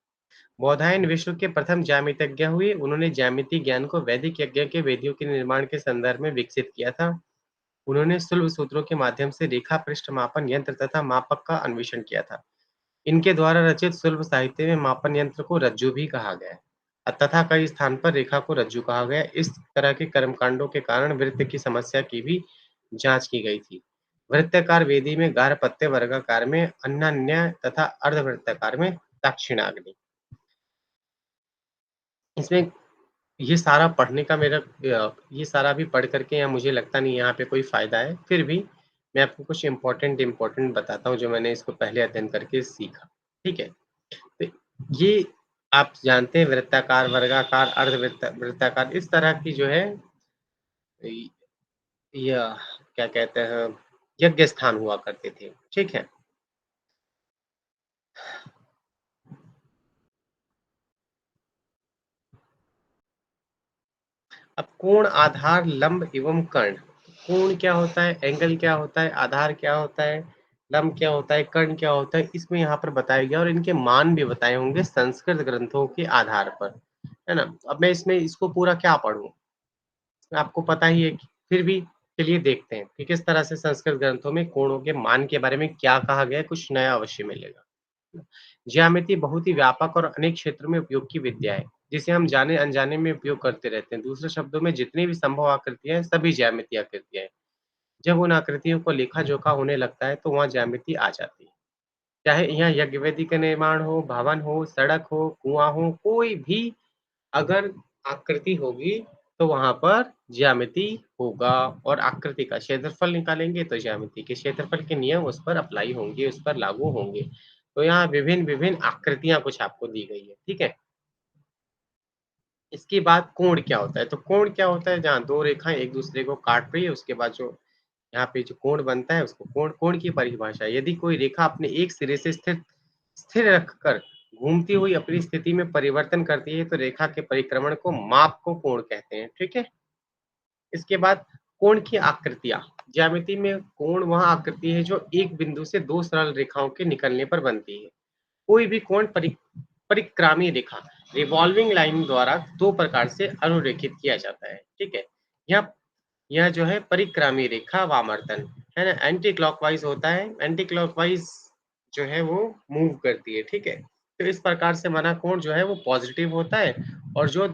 बौधायन विश्व के प्रथम ज्यामितज्ञ हुए। उन्होंने ज्यामिति ज्ञान को वैदिक यज्ञ के वेदियों के निर्माण के संदर्भ में विकसित किया था। उन्होंने सुलभ सूत्रों के माध्यम से रेखा पृष्ठ मापन यंत्र तथा मापक का अन्वेषण किया था। इनके द्वारा रचित सुलभ साहित्य में मापन यंत्र को रज्जु भी कहा गया है तथा कई स्थान पर रेखा को रज्जु कहा गया। इस तरह के कर्मकांडों के कारण वृत्त की समस्या की भी जांच की गई थी। वृत्ताकार वेदी में गारपत्य, वर्गाकार में अन्यान्य तथा अर्धवृत्ताकार में दक्षिणाग्नि। इसमें ये सारा पढ़ने का ये सारा भी पढ़ करके यहाँ मुझे लगता नहीं यहाँ पे कोई फायदा है। फिर भी मैं आपको कुछ इम्पोर्टेंट बताता हूँ जो मैंने इसको पहले अध्ययन करके सीखा। ठीक है? तो ये आप जानते हैं वृत्ताकार, वर्गाकार, वृत्ताकार इस तरह की जो है य यह क्या कहते हैं यज्ञ स्थान हुआ करते थे, ठीक है? अब कोण, आधार, लंब एवं कर्ण। कोण क्या होता है, एंगल क्या होता है, आधार क्या होता है, लंब क्या होता है, कर्ण क्या होता है, इसमें यहाँ पर बताया गया और इनके मान भी बताए होंगे संस्कृत ग्रंथों के आधार पर, है ना? अब मैं इसमें इसको पूरा क्या पढ़ूँ? आपको पता ही है कि फिर भी चलिए देखते हैं कि किस तरह से संस्कृत ग्रंथों में कोणों के मान के बारे में क्या कहा गया है, कुछ नया अवश्य मिलेगा। ज्यामिति बहुत ही व्यापक और अनेक क्षेत्रों में उपयोग की विद्या है, जिसे हम जाने अनजाने में उपयोग करते रहते हैं। दूसरे शब्दों में जितनी भी संभव आकृतियां हैं, सभी ज्यामितीय आकृतियां हैं। जब उन आकृतियों को लेखा जोखा होने लगता है तो वहां ज्यामिति आ जाती है। चाहे यह यज्ञ वेदी का निर्माण हो, भवन हो, सड़क हो, कुआं हो, कोई भी अगर आकृति होगी तो वहां पर ज्यामिति होगा। और आकृति का क्षेत्रफल निकालेंगे तो ज्यामिति के क्षेत्रफल के नियम उस पर अप्लाई होंगे, उस पर लागू होंगे। तो यहाँ विभिन्न विभिन्न आकृतियां कुछ आपको दी गई है, ठीक है? इसके बाद कोण क्या होता है, तो कोण क्या होता है, जहाँ दो रेखाएं एक दूसरे को काट रही है उसके बाद जो यहाँ पे जो कोण बनता है उसको कोण, कोण की परिभाषा है, यदि कोई रेखा अपने एक सिरे से स्थिर रखकर घूमती हुई अपनी स्थिति में परिवर्तन करती है तो रेखा के परिक्रमण को माप को कोण कहते हैं, ठीक है? इसके बाद कोण की आकृतियां। ज्यामिति में कोण वह आकृति है जो एक बिंदु से दो सरल रेखाओं के निकलने पर बनती है। कोई भी कोण परिक्रामी रेखा रिवॉल्विंग लाइन द्वारा दो प्रकार से अनुरेखित किया जाता है, ठीक है? यह जो है परिक्रामी रेखा वामावर्तन है ना, एंटी क्लॉकवाइज होता है, एंटी क्लॉकवाइज जो है वो मूव करती है, ठीक है? तो इस प्रकार से बना कोण जो है वो पॉजिटिव होता है और जो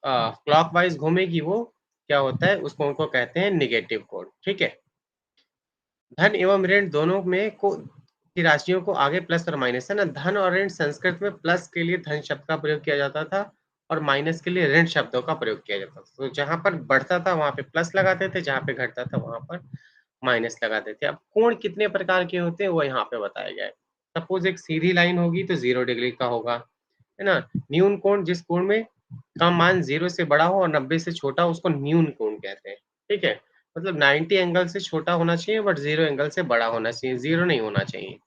क्लॉकवाइज घूमेगी वो क्या होता है, उस कोण को कहते हैं निगेटिव कोण, ठीक है? धन एवं ऋण दोनों में को की राशियों को आगे प्लस और माइनस है ना, धन और ऋण संस्कृत में प्लस के लिए धन शब्द का प्रयोग किया जाता था और माइनस के लिए ऋण शब्दों का प्रयोग किया जाता था। तो जहां पर बढ़ता था वहां पे प्लस लगाते थे, जहां पे घटता था वहां पर माइनस लगाते थे। अब कोण कितने प्रकार के होते हैं वो यहाँ पे बताया गया है। सपोज एक सीधी लाइन होगी तो 0 डिग्री का होगा, है ना? न्यून कोण जिस कोण में का मान 0 से बड़ा हो और 90 से छोटा हो उसको न्यून कोण कहते हैं, ठीक है? मतलब 90 एंगल से छोटा होना चाहिए बट 0 एंगल से बड़ा होना चाहिए, 0 नहीं होना चाहिए।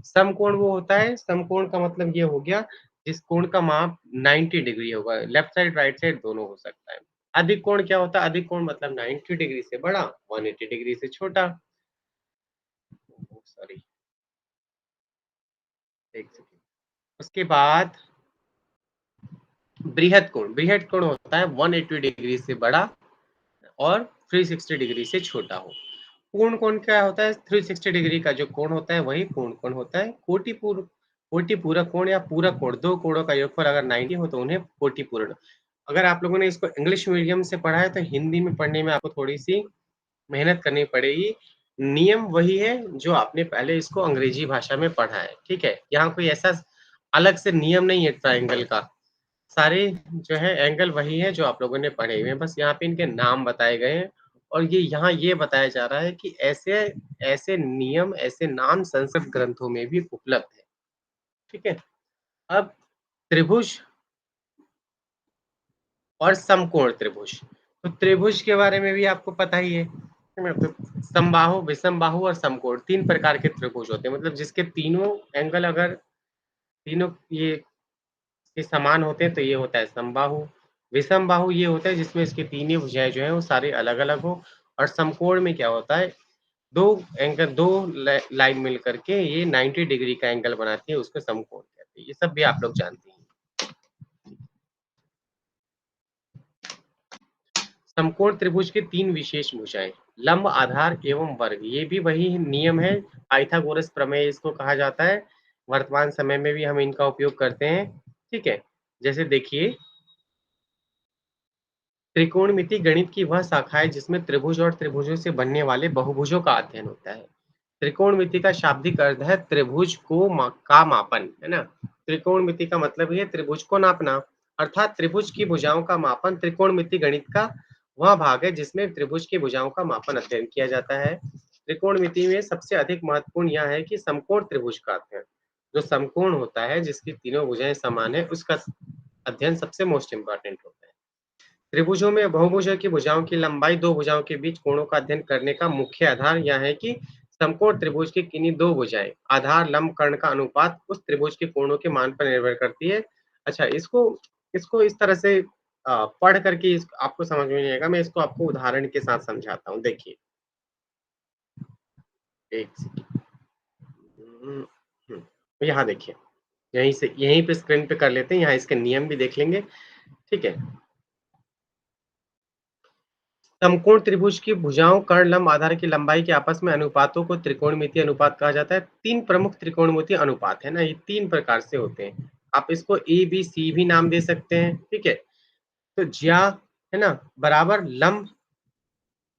समकोण वो होता है, समकोण का मतलब ये हो गया जिस कोण का माप 90 डिग्री होगा, लेफ्ट साइड राइट साइड दोनों हो सकता है। अधिक कोण क्या होता है, अधिक कोण मतलब 90 डिग्री से बड़ा, 180 डिग्री से छोटा। सॉरी, एक सेकंड। उसके बाद बृहद कोण होता है 180 डिग्री से बड़ा और 360 डिग्री से छोटा हो। पूर्ण कोण क्या होता है, 360 डिग्री का जो कोण होता है वही पूर्ण कोण होता है। कोटि पूरक कोण या पूरक कोण, दो कोणों का योगफल अगर 90 हो तो उन्हें कोटि पूर्ण। अगर आप लोगों ने इसको इंग्लिश मीडियम से पढ़ा है तो हिंदी में पढ़ने में आपको थोड़ी सी मेहनत करनी पड़ेगी। नियम वही है जो आपने पहले इसको अंग्रेजी भाषा में पढ़ा है, ठीक है? यहाँ कोई ऐसा अलग से नियम नहीं है ट्राइंगल का, सारे जो है एंगल वही है जो आप लोगों ने पढ़े हुए हैं, बस यहाँ पे इनके नाम बताए गए हैं। और ये यहाँ ये बताया जा रहा है कि ऐसे ऐसे नियम, ऐसे नाम संस्कृत ग्रंथों में भी उपलब्ध है, ठीक है? अब त्रिभुज और समकोण त्रिभुज, तो त्रिभुज के बारे में भी आपको पता ही है, मतलब समबाहु, विषमबाहु और समकोण तीन प्रकार के त्रिभुज होते हैं, मतलब जिसके तीनों एंगल अगर तीनों ये समान होते हैं तो ये होता है समबाहु। विषमबाहु ये होता है जिसमें इसकी तीनों भुजाएं जो है वो सारे अलग अलग हो। और समकोण में क्या होता है, दो एंगल, दो लाइन मिल करके ये 90 डिग्री का एंगल बनाती है, उसको समकोण कहते हैं। ये सब भी आप लोग जानते हैं। समकोण त्रिभुज के तीन विशेष भुजाएं, लंब, आधार एवं वर्ग, ये भी वही नियम है, पाइथागोरस प्रमेय इसको कहा जाता है। वर्तमान समय में भी हम इनका उपयोग करते हैं, ठीक है? जैसे देखिए, त्रिकोणमिति गणित की वह शाखा है जिसमें त्रिभुज और त्रिभुजों से बनने वाले बहुभुजों का अध्ययन होता है। त्रिकोणमिति का शाब्दिक अर्थ है त्रिभुज का मापन, है ना? त्रिकोणमिति का मतलब है त्रिभुज को नापना, अर्थात त्रिभुज की भुजाओं का मापन। त्रिकोणमिति गणित का वह भाग है जिसमें त्रिभुज की भुजाओं का मापन अध्ययन किया जाता है। त्रिकोणमिति में सबसे अधिक महत्वपूर्ण यह है कि समकोण त्रिभुज का अध्ययन, जो समकोण होता है जिसकी तीनों भुजाएं समान है उसका अध्ययन सबसे मोस्ट इम्पोर्टेंट होता है। त्रिभुजों में बहुभुजों की भुजाओं की लंबाई दो भुजाओं के बीच कोणों का अध्ययन करने का मुख्य आधार यह है कि समकोण त्रिभुज की किन्हीं दो भुजाएं आधार लंब कर्ण का अनुपात उस त्रिभुज के कोणों के मान पर निर्भर करती है। अच्छा, इसको इसको इस तरह से पढ़ करके आपको समझ में नहीं आएगा, मैं इसको आपको उदाहरण के साथ समझाता हूँ। देखिए, एक सेकंड। यहाँ देखिए, यहीं पे स्क्रीन पे कर लेते हैं, यहाँ इसके नियम भी देख लेंगे। ठीक है, समकोण त्रिभुज की भुजाओं कर्ण लंब आधार की लंबाई के आपस में अनुपातों को त्रिकोणमितीय अनुपात कहा जाता है। तीन प्रमुख त्रिकोणमितीय अनुपात है ना, ये तीन प्रकार से होते हैं। आप इसको ए बी सी भी नाम दे सकते हैं। ठीक है, तो ज्या है ना बराबर लंब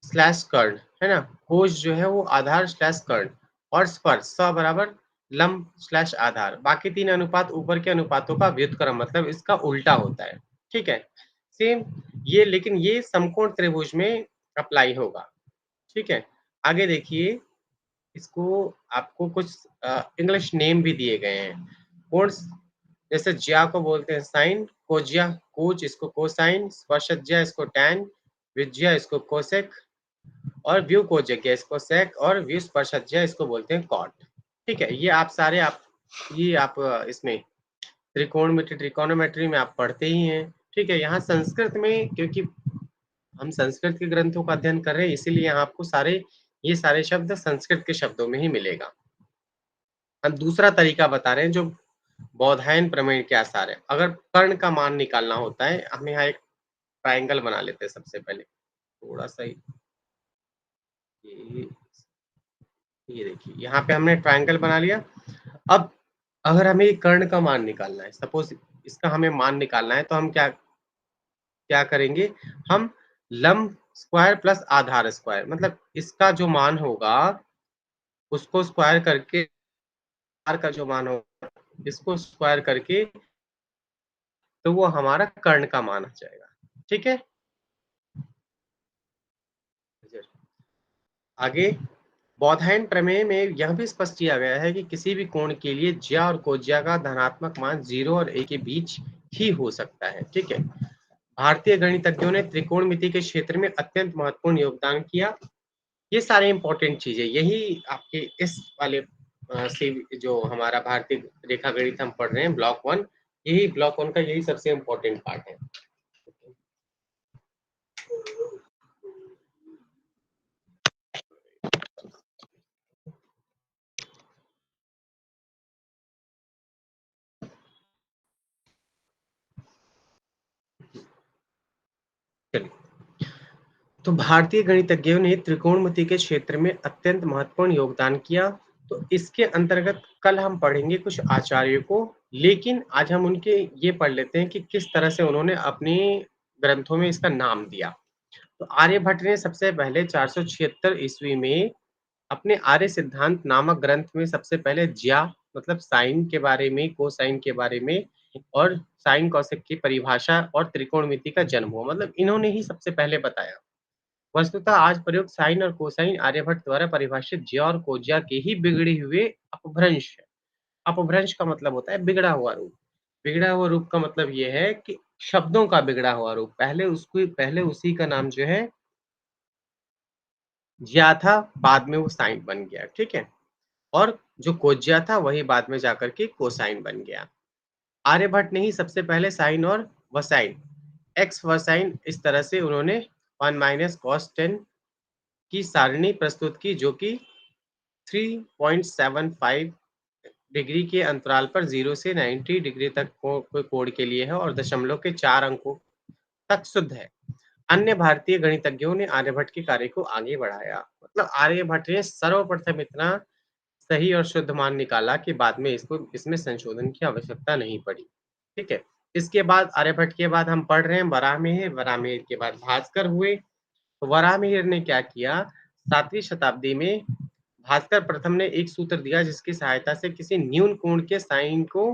स्लैश कर्ण है ना, कोश जो है वो आधार स्लैश कर्ण, और स्पर्श स बराबर लंब स्लैश आधार। बाकी तीन अनुपात ऊपर के अनुपातों का व्युत्क्रम, मतलब इसका उल्टा होता है। ठीक है, सेम ये, लेकिन ये समकोण त्रिभुज में अप्लाई होगा। ठीक है, आगे देखिए, इसको आपको कुछ इंग्लिश नेम भी दिए गए हैं। कोण जैसे ज्या को बोलते हैं साइन, कोज्या कोज, इसको कोसाइन, स्पर्शज्या इसको टैन, विज्या इसको कोसेक, और व्यू कोज्या इसको सेक, और व्यू स्पर्शज्या इसको बोलते हैं कॉट। ठीक है, ये आप सारे ये आप इसमें ट्रिकोनोमेट्री में आप पढ़ते ही हैं। ठीक है, यहाँ संस्कृत में, क्योंकि हम संस्कृत के ग्रंथों का अध्ययन कर रहे हैं, इसीलिए यहाँ आपको ये सारे शब्द संस्कृत के शब्दों में ही मिलेगा। हम दूसरा तरीका बता रहे हैं जो बौधायन प्रमेय के आसार है। अगर कर्ण का मान निकालना होता है, हम यहाँ एक ट्राइंगल बना लेते हैं सबसे पहले, थोड़ा सा ही, ये ये देखिए, यहाँ पे हमने ट्राइंगल बना लिया। अब अगर हमें कर्ण का मान निकालना है, सपोज इसका हमें मान निकालना है, तो हम क्या क्या करेंगे, हम लंब स्क्वायर प्लस आधार स्क्वायर, मतलब इसका जो मान होगा उसको स्क्वायर करके, आर का जो मान होगा इसको स्क्वायर करके, तो वो हमारा कर्ण का मान आ जाएगा। ठीक है, आगे बौधायन प्रमेय में यह भी स्पष्ट किया गया है कि किसी भी कोण के लिए ज्या और कोज्या का धनात्मक मान 0 और a के बीच ही हो सकता है। ठीक है, भारतीय गणितज्ञों ने त्रिकोणमिति के क्षेत्र में अत्यंत महत्वपूर्ण योगदान किया। ये सारे इंपॉर्टेंट चीजें यही आपके इस वाले से जो हमारा भारतीय रेखा गणित हम पढ़ रहे हैं ब्लॉक 1, यही ब्लॉक 1 का यही सबसे इम्पोर्टेंट पार्ट है। चलिए, तो भारतीय गणितज्ञों ने त्रिकोणमिति के क्षेत्र में अत्यंत महत्वपूर्ण योगदान किया। तो इसके अंतर्गत कल हम पढ़ेंगे कुछ आचार्यों को, लेकिन आज हम उनके ये पढ़ लेते हैं कि किस तरह से उन्होंने अपने ग्रंथों में इसका नाम दिया। तो आर्यभट्ट ने सबसे पहले 476 ईस्वी में अपने आर्य सिद्धांत नामक ग्रंथ में सबसे पहले ज्या मतलब साइन के बारे में, कोसाइन के बारे में, और साइन कौशिक की परिभाषा और त्रिकोणमिति का जन्म हुआ, मतलब इन्होंने ही सबसे पहले बताया। वस्तुतः आज प्रयुक्त साइन और कोसाइन आर्यभट्ट द्वारा परिभाषित ज्या और कोज्या के ही बिगड़े हुए अपभ्रंश है। अपभ्रंश का मतलब होता है बिगड़ा हुआ रूप। बिगड़ा हुआ रूप का मतलब ये है कि शब्दों का बिगड़ा हुआ रूप, पहले उसी का नाम जो है ज्या था, बाद में वो साइन बन गया। ठीक है, और जो कोज्या था वही बाद में जाकर के कोसाइन बन गया। आर्यभट्ट ने ही सबसे पहले साइन और वसाइन, एक्स वसाइन, इस तरह से उन्होंने 1 माइनस कॉस 10 की सारणी प्रस्तुत की, जो कि 3.75 डिग्री के अंतराल पर 0 से 90 डिग्री तक कोई कोण के लिए है, और दशमलव के 4 अंकों तक शुद्ध है। अन्य भारतीय गणितज्ञों ने आर्यभट्ट के कार्य को आगे बढ़ाया, मतलब आर्यभट्ट ने सर्वप्रथम इतना सही और शुद्ध मान निकाला कि बाद में इसमें संशोधन की आवश्यकता नहीं पड़ी। ठीक है, इसके बाद आर्यभट्ट के बाद हम पढ़ रहे हैं वराहमिहिर। वराहमिहिर के बाद भास्कर हुए। तो वराहमिहिर ने क्या किया, 7वीं शताब्दी में भास्कर प्रथम ने एक सूत्र दिया जिसकी सहायता से किसी न्यून कोण के साइन को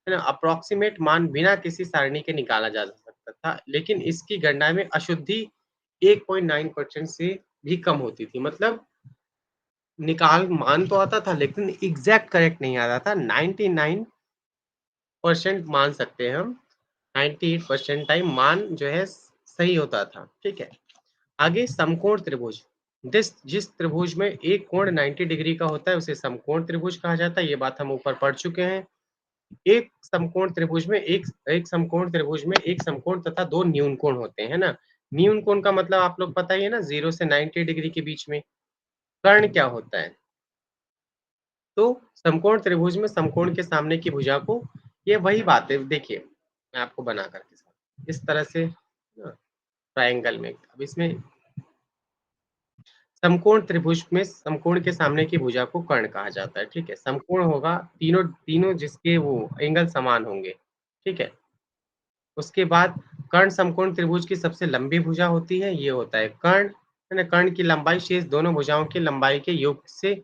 अप्रोक्सीमेट मान बिना किसी सारणी के निकाला जा सकता था, लेकिन इसकी गणना में अशुद्धि 1.9% से भी कम होती थी। मतलब निकाल मान तो आता था लेकिन एग्ज़ैक्ट करेक्ट नहीं आता था। 99% मान सकते हैं हम, 98% टाइम मान जो है सही होता था, ठीक है? आगे समकोण त्रिभुज, जिस त्रिभुज में एक कोण 90 डिग्री का होता है उसे समकोण त्रिभुज कहा जाता है, ये बात हम ऊपर पढ़ चुके हैं। एक समकोण त्रिभुज में एक समकोण त्रिभुज में एक समकोण तथा 2 न्यून कोण होते हैं, है ना? न्यून कोण का मतलब आप लोग पता ही है ना, 0 से 90 डिग्री के बीच में। कर्ण क्या होता है? तो समकोण त्रिभुज में समकोण के सामने की भुजा को, ये वही बात है, देखिए मैं आपको बना कर के इस तरह से ना ट्रायंगल में, अब इसमें समकोण त्रिभुज में समकोण के सामने की भुजा को कर्ण कहा जाता है, ठीक है? समकोण होगा तीनों तीनों जिसके वो एंगल समान होंगे, ठीक है? उसके बाद कर्ण समकोण त्रिभुज की सबसे लंबी भुजा होती है, ये होता है कर्ण, है ना? कर्ण की लंबाई शेष दोनों भुजाओं की लंबाई के योग से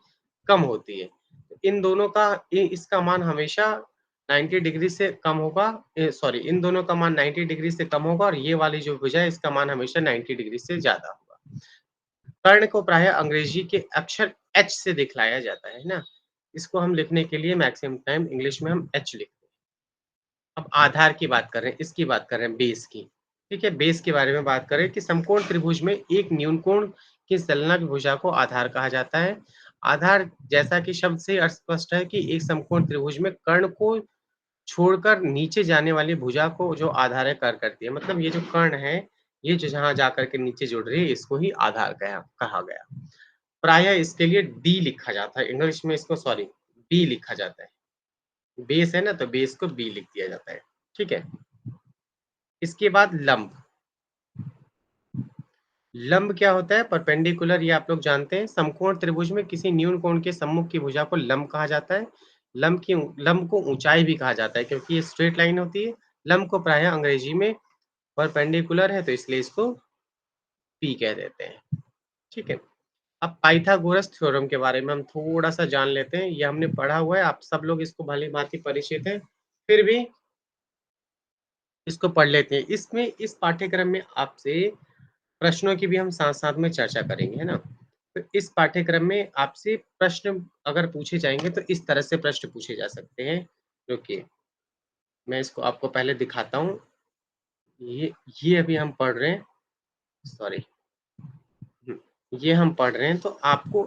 कम होती है। इन दोनों का इसका मान हमेशा 90 डिग्री से कम होगा, सॉरी, इन दोनों का मान 90 डिग्री से कम होगा और ये वाली जो भुजा है इसका मान हमेशा 90 डिग्री से ज़्यादा होगा। कर्ण को प्रायः अंग्रेजी के अक्षर एच से दिखलाया जाता है ना? इसको हम लिखने के लिए मैक्सिमम टाइम इंग्लिश में हम एच लिखते हैं। अब आधार की बात कर रहे हैं, इसकी बात कर रहे हैं बेस की, ठीक है? बेस के बारे में बात करें कि समकोण त्रिभुज में एक न्यून कोण की संलग्न भुजा को आधार कहा जाता है। आधार जैसा कि शब्द से अर्थ स्पष्ट है कि एक समकोण त्रिभुज में कर्ण को छोड़कर नीचे जाने वाली भुजा को जो आधार है कार्य करती है। मतलब ये जो कर्ण है, ये जो जहाँ जाकर के नीचे जुड़ रही है, इसको ही आधार कहा गया। प्रायः इसके लिए डी लिखा जाता है, इंग्लिश में इसको सॉरी बी लिखा जाता है। बेस है ना, तो बेस को बी लिख दिया जाता है, ठीक है? इसके बाद लंब। लंब क्या होता है? परपेंडिकुलर, ये आप लोग जानते हैं। समकोण त्रिभुज में किसी न्यून कोण के सम्मुख की भुजा को लंब कहा जाता है। लंब को ऊंचाई भी कहा जाता है क्योंकि ये स्ट्रेट लाइन होती है। लंब को प्रायः अंग्रेजी में परपेंडिकुलर है तो इसलिए इसको पी कह देते हैं, ठीक है? अब पाइथागोरस थ्योरम के बारे में हम थोड़ा-सा जान लेते हैं। ये हमने पढ़ा हुआ है, आप सब लोग इसको भली-भांति परिचित हैं, फिर भी इसको पढ़ लेते हैं। इसमें इस पाठ्यक्रम में आपसे प्रश्नों की भी हम साथ-साथ में चर्चा करेंगे, है ना? तो इस पाठ्यक्रम में आपसे प्रश्न अगर पूछे जाएँगे तो इस तरह से प्रश्न पूछे जा सकते हैं। रुकिए, मैं इसको आपको पहले दिखाता हूँ। ये ये अभी हम पढ़ रहे हैं, सॉरी, हुँ, ये हम पढ़ रहे हैं तो आपको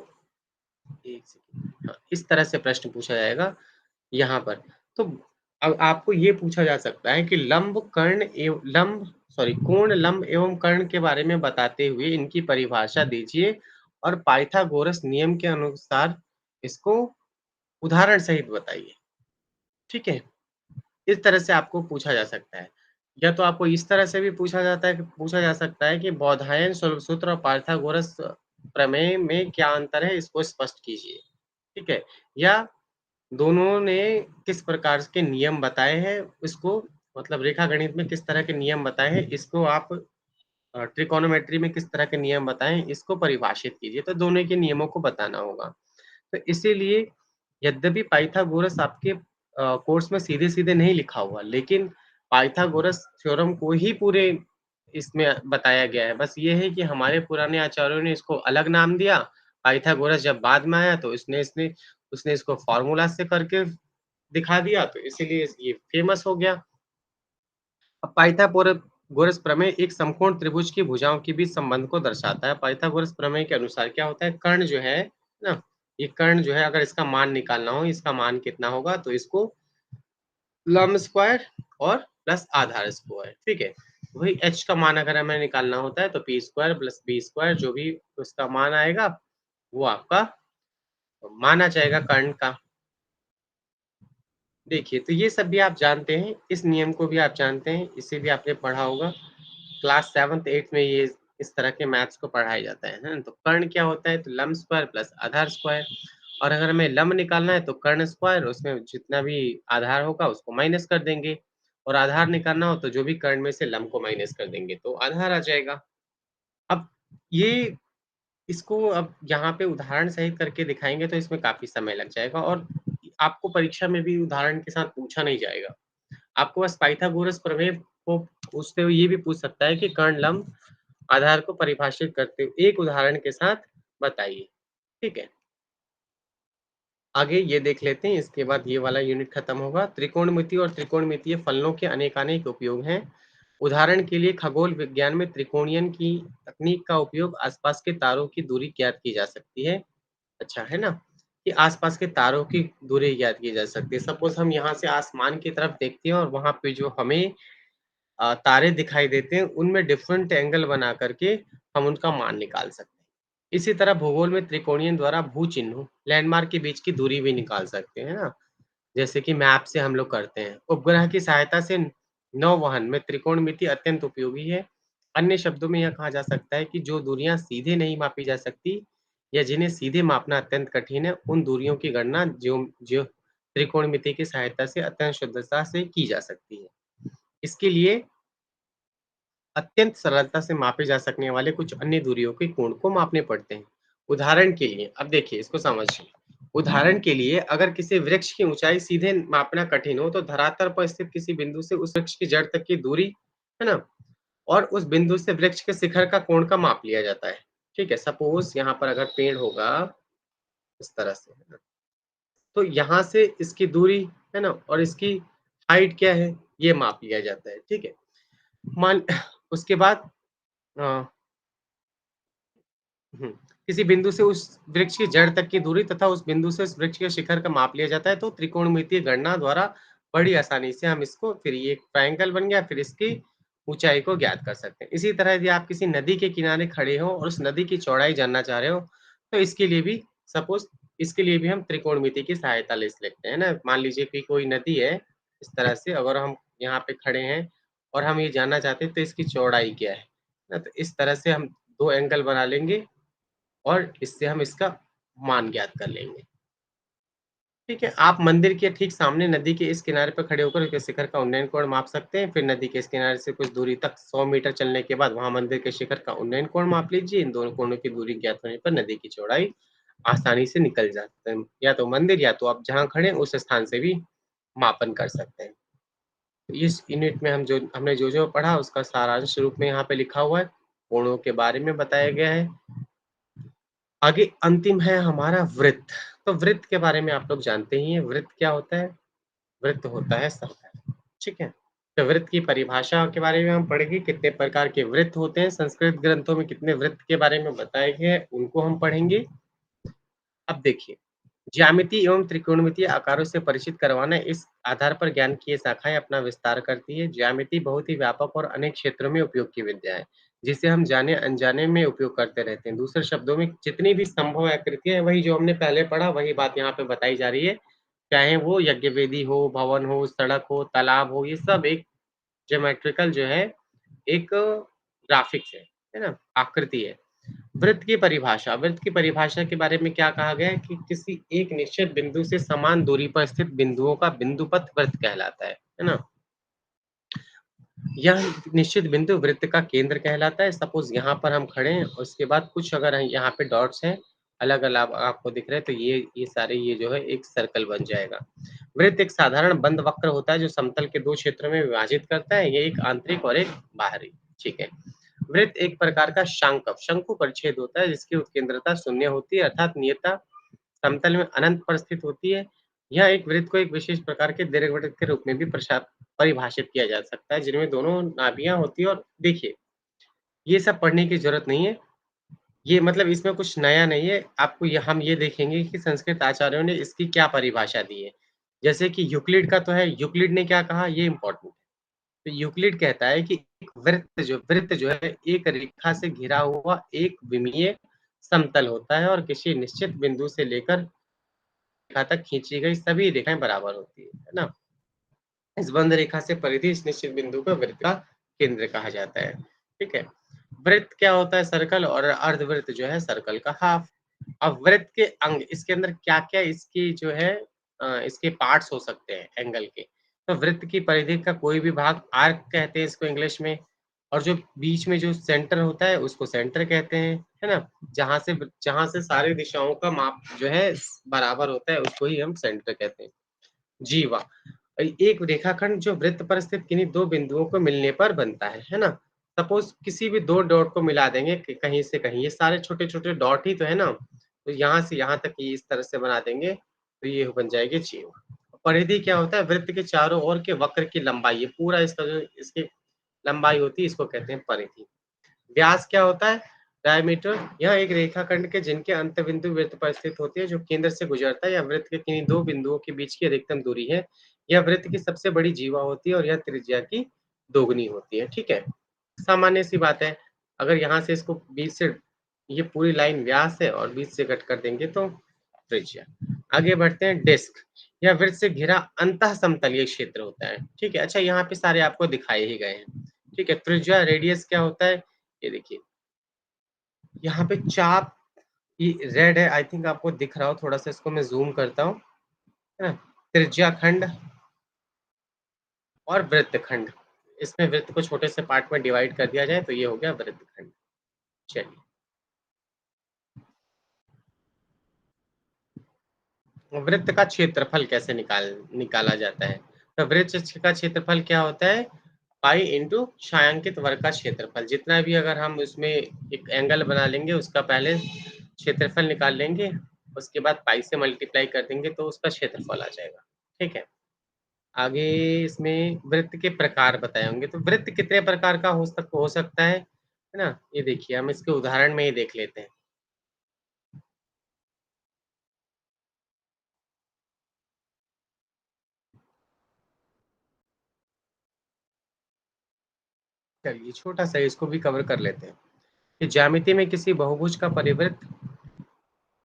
1 सेकंड, हाँ, इस तरह से प्रश्न पूछा जाएगा यहाँ पर। तो अब आपको ये पूछा जा सकता है कि कोण, लंब एवं कर्ण के बारे में बताते हुए इनकी परिभाषा दीजिए और पाइथागोरस नियम के अनुसार इसको उदाहरण सहित बताइए, ठीक है? इस तरह से आपको पूछा जा सकता है। या तो आपको इस तरह से भी पूछा जा सकता है कि बौधायन सूत्र और पाइथागोरस प्रमेय में क्या अंतर है, इसको स्पष्ट कीजिए, ठीक है? या दोनों ने किस प्रकार के नियम बताए हैं, इसको मतलब रेखागणित में किस तरह के नियम बताए हैं, इसको आप ट्रिकोनोमेट्री में किस तरह के नियम बताएँ, इसको परिभाषित कीजिए, तो दोनों के नियमों को बताना होगा। तो इसीलिए यद्यपि पाइथागोरस आपके कोर्स में सीधे-सीधे नहीं लिखा हुआ, लेकिन पाइथागोरस थ्योरम को ही पूरे इसमें बताया गया है। बस ये है कि हमारे पुराने आचार्यों ने इसको अलग नाम दिया, पाइथागोरस जब बाद में आया तो इसने उसने इसको फ़ॉर्मूला से करके दिखा दिया, तो इसीलिए ये फ़ेमस हो गया। अब पाइथागोरस प्रमेय एक समकोण त्रिभुज की भुजाओं के बीच संबंध को दर्शाता है। पाइथागोरस प्रमेय के अनुसार क्या होता है, कर्ण जो है ना, ये कर्ण जो है अगर इसका मान निकालना हो, इसका मान कितना होगा, तो इसको लंब स्क्वायर और प्लस आधार स्क्वायर, ठीक है? वही h का मान अगर हमें निकालना होता है तो p square plus b square जो भी उसका मान आएगा, वो आपका माना जाएगा कर्ण का। देखिए, तो ये सब भी आप जानते हैं, इस नियम को भी आप जानते हैं, इसे भी आपने पढ़ा होगा। क्लास 7th-8th में ये इस तरह के मैथ्स को पढ़ाया जाता है ना? तो कर्ण क्या होता है? तो लंब स्क्वायर प्लस आधार स्क्वायर, और अगर हमें लंब निकालना है तो कर्ण स्क्वायर, उसमें जितना भी आधार होगा उसको माइनस कर देंगे, और आधार निकालना हो तो जो भी कर्ण में से लंब को माइनस कर देंगे, तो आधार आ जाएगा। अब ये इसको अब यहाँ पे उदाहरण सहित करके दिखाएँगे तो इसमें काफ़ी समय लग जाएगा, और आपको परीक्षा में भी उदाहरण के साथ पूछा नहीं जाएगा। आपको बस पाइथागोरस प्रमेय को पूछते हुए ये भी पूछ सकता है कि कर्ण लंब आधार को परिभाषित करते हुए एक उदाहरण के साथ बताइए, ठीक है? आगे ये देख लेते हैं, इसके बाद ये वाला यूनिट खत्म होगा। त्रिकोणमिति और त्रिकोणमितीय फलनों के अनेकानेक उपयोग हैं। उदाहरण के लिए खगोल विज्ञान में त्रिकोणीयन की तकनीक का उपयोग आसपास के तारों की दूरी ज्ञात की जा सकती है। अच्छा, है ना? कि आसपास के तारों की दूरी ज्ञात की जा सकती है। सपोज़ हम यहाँ से आसमान की तरफ देखते हैं और वहाँ पे जो हमें तारे दिखाई देते हैं, उनमें डिफरेंट एंगल बना करके हम उनका मान निकाल सकते हैं। इसी तरह भूगोल में त्रिकोणीय द्वारा भू चिन्हों, लैंडमार्क के बीच की दूरी भी निकाल सकते हैं, है ना? जैसे कि मैप से हम लोग करते हैं। उपग्रह की सहायता से नौवहन में त्रिकोणमिति अत्यंत उपयोगी है। अन्य शब्दों में यह कहा जा सकता है कि जो दूरियां सीधे नहीं मापी जा सकती या जिन्हें सीधे मापना अत्यंत कठिन है, उन दूरियों की गणना ज्यो ज्यो त्रिकोणमिति की सहायता से अत्यंत शुद्धता से की जा सकती है। इसके लिए अत्यंत सरलता से मापे जा सकने वाले कुछ अन्य दूरियों के कोण को मापने पड़ते हैं। उदाहरण के लिए, अब देखिए इसको समझिए। उदाहरण के लिए अगर किसी वृक्ष की ऊंचाई सीधे मापना कठिन हो, तो धरातल पर स्थित किसी बिंदु से उस वृक्ष की जड़ तक की दूरी, है ना? और उस बिंदु से वृक्ष के शिखर का कोण का माप लिया जाता है। ठीक है? सपोज़ यहाँ पर अगर पेड़ होगा इस तरह से, है ना? तो यहाँ से इसकी दूरी, है ना? और इसकी हाइट क्या है? ये माप लिया जाता है। ठीक है? मान उसके बाद अ हुँ। किसी बिंदु से उस वृक्ष की जड़ तक की दूरी तथा उस बिंदु से उस वृक्ष के शिखर का माप लिया जाता है, तो त्रिकोणमितीय गणना द्वारा बड़ी आसानी से हम इसको, फिर ये एक ट्रायंगल बन गया, फिर इसकी ऊँचाई को ज्ञात कर सकते हैं। इसी तरह यदि आप किसी नदी के किनारे खड़े हो और उस नदी की चौड़ाई जानना चाह रहे हो, तो इसके लिए भी सपोज़ इसके लिए भी हम त्रिकोणमिति की सहायता ले सकते हैं ना। मान लीजिए कि कोई नदी है, इस तरह से अगर हम यहाँ पे खड़े हैं और हम ये जानना चाहते हैं तो इसकी चौड़ाई क्या है? ना, तो इस तरह से हम 2 एंगल बना लेंगे और इससे हम इसका मान ज्ञात कर लेंगे। ठीक है? आप मंदिर के ठीक सामने नदी के इस किनारे पर खड़े होकर उसके शिखर का उन्नयन कोण माप सकते हैं। फिर नदी के इस किनारे से कुछ दूरी तक 100 मीटर चलने के बाद वहाँ मंदिर के शिखर का उन्नयन कोण माप लीजिए। इन दोनों कोणों की दूरी ज्ञात होने पर नदी की चौड़ाई आसानी से निकल जाता है। या तो मंदिर या तो आप जहाँ खड़े हैं उस स्थान से भी मापन कर सकते हैं। इस यूनिट में हमने जो पढ़ा उसका सारांश रूप में यहाँ पे लिखा हुआ है। कोणों के बारे में बताया गया है। आगे अंतिम है हमारा वृत्त। तो वृत्त के बारे में आप लोग जानते ही हैं, वृत्त क्या होता है? वृत्त होता है सर्कल, ठीक है? तो वृत्त की परिभाषा के बारे में हम पढ़ेंगे, कितने प्रकार के वृत्त होते हैं, संस्कृत ग्रंथों में कितने वृत्त के बारे में बताए गए हैं, उनको हम पढ़ेंगे। अब देखिए, ज्यामिति एवं त्रिकोणमितीय आकारों से परिचित करवाना, इस आधार पर ज्ञान की ये शाखाएँ अपना विस्तार करती है। ज्यामिति बहुत ही व्यापक और अनेक क्षेत्रों में उपयोग की विद्या है, जिसे हम जाने-अनजाने में उपयोग करते रहते हैं। दूसरे शब्दों में जितनी भी संभव आकृतियाँ हैं, वही जो हमने पहले पढ़ा, वही बात यहाँ पे बताई जा रही है। चाहे वो यज्ञवेदी हो, भवन हो, सड़क हो, तालाब हो, ये सब एक ज्योमेट्रिकल जो है, एक ग्राफिक्स है ना? आकृति है। वृत्त की परिभाषा के बारे में क्या कहा गया है कि किसी एक निश्चित बिंदु से समान दूरी पर स्थित बिंदुओं का बिंदुपथ वृत्त कहलाता है ना? यह निश्चित बिंदु वृत्त का केंद्र कहलाता है। सपोज़ यहाँ पर हम खड़े हैं, उसके बाद कुछ अगर यहाँ पे डॉट्स हैं, अलग-अलग आपको दिख रहे हैं, तो ये सारे ये जो है एक सर्कल बन जाएगा। वृत्त एक साधारण बंद वक्र होता है जो समतल के 2 क्षेत्रों में विभाजित करता है। ये एक आंतरिक और एक बाहरी, ठीक है? वृत्त एक प्रकार का शंकु परिच्छेद होता है जिसकी उत्केंद्रता शून्य होती है, अर्थात नियता समतल में अनंत पर स्थित होती है। यह एक वृत्त को एक विशेष प्रकार के दीर्घवृत्त के रूप में भी परिभाषित किया जा सकता है, जिनमें दोनों नाभियाँ होती हैं। और देखिए, ये सब पढ़ने की ज़रूरत नहीं है। ये मतलब इसमें कुछ नया नहीं है। आपको ये हम ये देखेंगे कि संस्कृत आचार्यों ने इसकी क्या परिभाषा दी है। जैसे कि यूक्लिड का तो है, यूक्लिड ने क्या कहा, ये इम्पोर्टेंट है। तो यूक्लिड कहता है कि एक वृत्त जो है एक रेखा से घिरा हुआ एक विमीय समतल होता है और किसी निश्चित बिंदु से लेकर रेखा तक खींची गई सभी रेखाएं बराबर होती है ना? इस बंध रेखा से परिधि इस निश्चित बिंदु को वृत्त का केंद्र कहा जाता है। ठीक है? वृत्त क्या होता है? सर्कल। और अर्धवृत्त जो है सर्कल का हाफ। अब वृत्त के अंग, इसके अंदर क्या-क्या इसकी जो है इसके पार्ट्स हो सकते हैं एंगल के। तो वृत्त की परिधि का कोई भी भाग आर्क कहते हैं इसको इंग्लिश में, और जो बीच में जो सेंटर होता है उसको सेंटर कहते हैं, है ना? जहाँ से सारी दिशाओं का माप जो है बराबर होता है उसको ही हम सेंटर कहते हैं। जीवा, एक रेखाखंड जो वृत्त पर स्थित किन्हीं 2 बिंदुओं को मिलने पर बनता है ना? सपोज़ किसी भी 2 डॉट को मिला देंगे क कहीं से कहीं, ये सारे छोटे-छोटे डॉट ही तो है ना? तो यहाँ से यहाँ तक ये इस तरह से बना देंगे, तो ये बन जाएगी जीवा। परिधि क्या होता है? वृत्त के चारों ओर के वक्र की लंबाई, ये पूरा इसका जो इसकी लंबाई होती है इसको कहते हैं परिधि। व्यास क्या होता है? डायमीटर। यह एक रेखाखंड के जिनके अंत बिंदु वृत्त पर स्थित होती है, जो केंद्र से गुजरता है या वृत्त के किन्हीं दो बिंदुओं के बीच की अधिकतम दूरी है। यह वृत्त की सबसे बड़ी जीवा होती है और यह त्रिज्या की दोगुनी होती है। ठीक है, सामान्य सी बात है। अगर यहाँ से इसको बीच से, ये पूरी लाइन व्यास है और बीच से कट कर देंगे तो त्रिज्या। आगे बढ़ते हैं। डिस्क, यह वृत्त से घिरा अंतः समतलीय क्षेत्र होता है। ठीक है, अच्छा यहाँ पे सारे आपको दिखाए ही गए हैं। ठीक है, त्रिज्या रेडियस क्या होता है? ये देखिए यहाँ पे चाप, ये रेड है, आई थिंक आपको दिख रहा हो, थोड़ा सा इसको मैं जूम करता हूँ, है ना। त्रिज्या खंड और वृत्तखंड, इसमें वृत्त को छोटे से पार्ट में डिवाइड कर दिया जाए तो ये हो गया वृत्तखंड। चलिए, वृत्त का क्षेत्रफल कैसे निकाला जाता है? तो वृत्त का क्षेत्रफल क्या होता है? पाई इंटू छायांकित वर्ग का क्षेत्रफल। जितना भी अगर हम उसमें एक एंगल बना लेंगे उसका पहले क्षेत्रफल निकाल लेंगे, उसके बाद पाई से मल्टीप्लाई कर देंगे तो उसका क्षेत्रफल आ जाएगा। ठीक है, आगे इसमें वृत्त के प्रकार बताए होंगे। तो वृत्त कितने प्रकार का हो सकता है ना? ये देखिए हम इसके उदाहरण में ही देख लेते हैं। चलिए छोटा सा इसको भी कवर कर लेते हैं कि ज्यामिति में किसी बहुभुज का परिवृत्त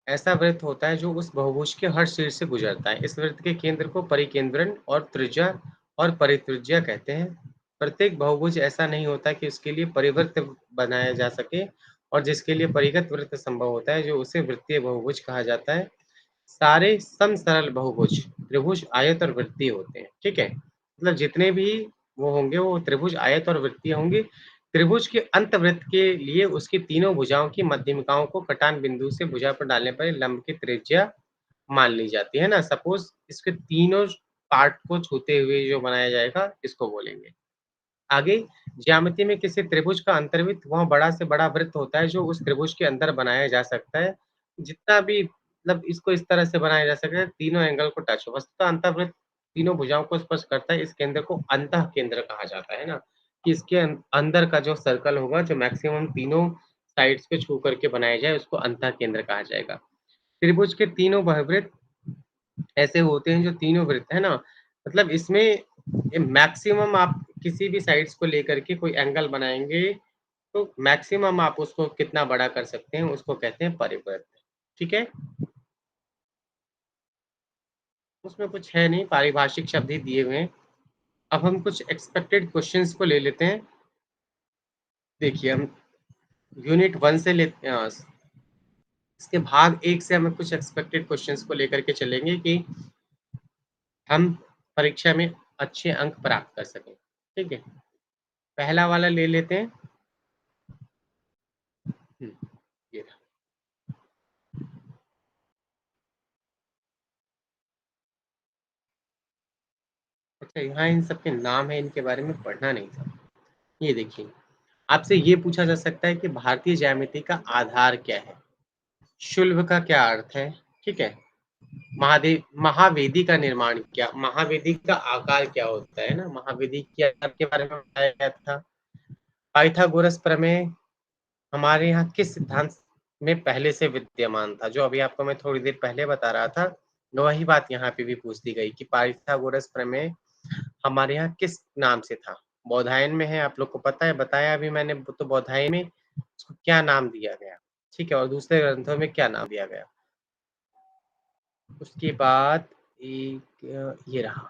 ऐसा वृत्त होता है जो उस बहुभुज के हर शीर्ष से गुजरता है। इस वृत्त के केंद्र को परिकेंद्रण और त्रिज्या और परित्रिज्या कहते हैं। प्रत्येक बहुभुज ऐसा नहीं होता कि उसके लिए परिवृत्त बनाया जा सके, और जिसके लिए परिगत वृत्त संभव होता है, जो उसे वृत्तीय बहुभुज कहा जाता है। सारे समसरल बहुभुज त्रिभुज, आयत और वृत्तीय होते हैं। ठीक है, मतलब जितने भी वो होंगे वो त्रिभुज, आयत और वृत्तीय होंगे। त्रिभुज के अंतवृत्त के लिए उसकी तीनों भुजाओं की मध्यमिकाओं को कटान बिंदु से भुजा पर डालने पर लंब की त्रिज्या मान ली जाती है ना। सपोज इसके तीनों पार्ट को छूते हुए जो बनाया जाएगा इसको बोलेंगे। आगे, ज्यामिति में किसी त्रिभुज का अंतर्वृत्त वह बड़ा से बड़ा वृत्त होता है जो उस त्रिभुज के अंदर बनाया जा सकता है। जितना भी मतलब इसको इस तरह से बनाया जा सकता है तीनों एंगल को टच हो। वस्तुतः अंतर्वृत्त तीनों भुजाओं को स्पर्श करता है। इस केंद्र को अंतः केंद्र कहा जाता है ना, कि इसके अंदर का जो सर्कल होगा जो मैक्सिमम तीनों साइड्स पे छू करके बनाया जाए उसको अंतः केंद्र कहा जाएगा। त्रिभुज के तीनों बहुवृत्त ऐसे होते हैं जो तीनों वृत्त है ना, मतलब इसमें मैक्सिमम आप किसी भी साइड्स को लेकर के कोई एंगल बनाएंगे तो मैक्सिमम आप उसको कितना बड़ा कर सकते हैं उसको कहते हैं परिवृत्त। ठीक है, उसमें कुछ है नहीं, पारिभाषिक शब्द ही दिए हुए हैं। अब हम कुछ एक्सपेक्टेड क्वेश्चंस को ले लेते हैं। देखिए हम यूनिट 1 से लेते हैं, इसके भाग 1 से हमें कुछ एक्सपेक्टेड क्वेश्चंस को लेकर के चलेंगे कि हम परीक्षा में अच्छे अंक प्राप्त कर सकें। ठीक है, पहला वाला ले लेते हैं। ये रहा। अच्छा, यहाँ इन सबके नाम है, इनके बारे में पढ़ना नहीं था। ये देखिए, आपसे ये पूछा जा सकता है कि भारतीय ज्यामिति का आधार क्या है? शुल्भ का क्या अर्थ है? ठीक है, महावेदी का निर्माण क्या, महावेदी का आकार क्या होता है ना, महावेदी के आकार के बारे में बताया गया था। पाइथागोरस प्रमेय हमारे यहाँ किस सिद्धांत में पहले से विद्यमान था? जो अभी आपको मैं थोड़ी देर पहले बता रहा था, वही बात यहाँ पे भी पूछ दी गई कि पाइथागोरस प्रमेय हमारे यहाँ किस नाम से था? बौधायन में है, आप लोग को पता है, बताया अभी मैंने। तो बौधायन में उसको क्या नाम दिया गया? ठीक है, और दूसरे ग्रंथों में क्या नाम दिया गया? उसके बाद एक ये रहा।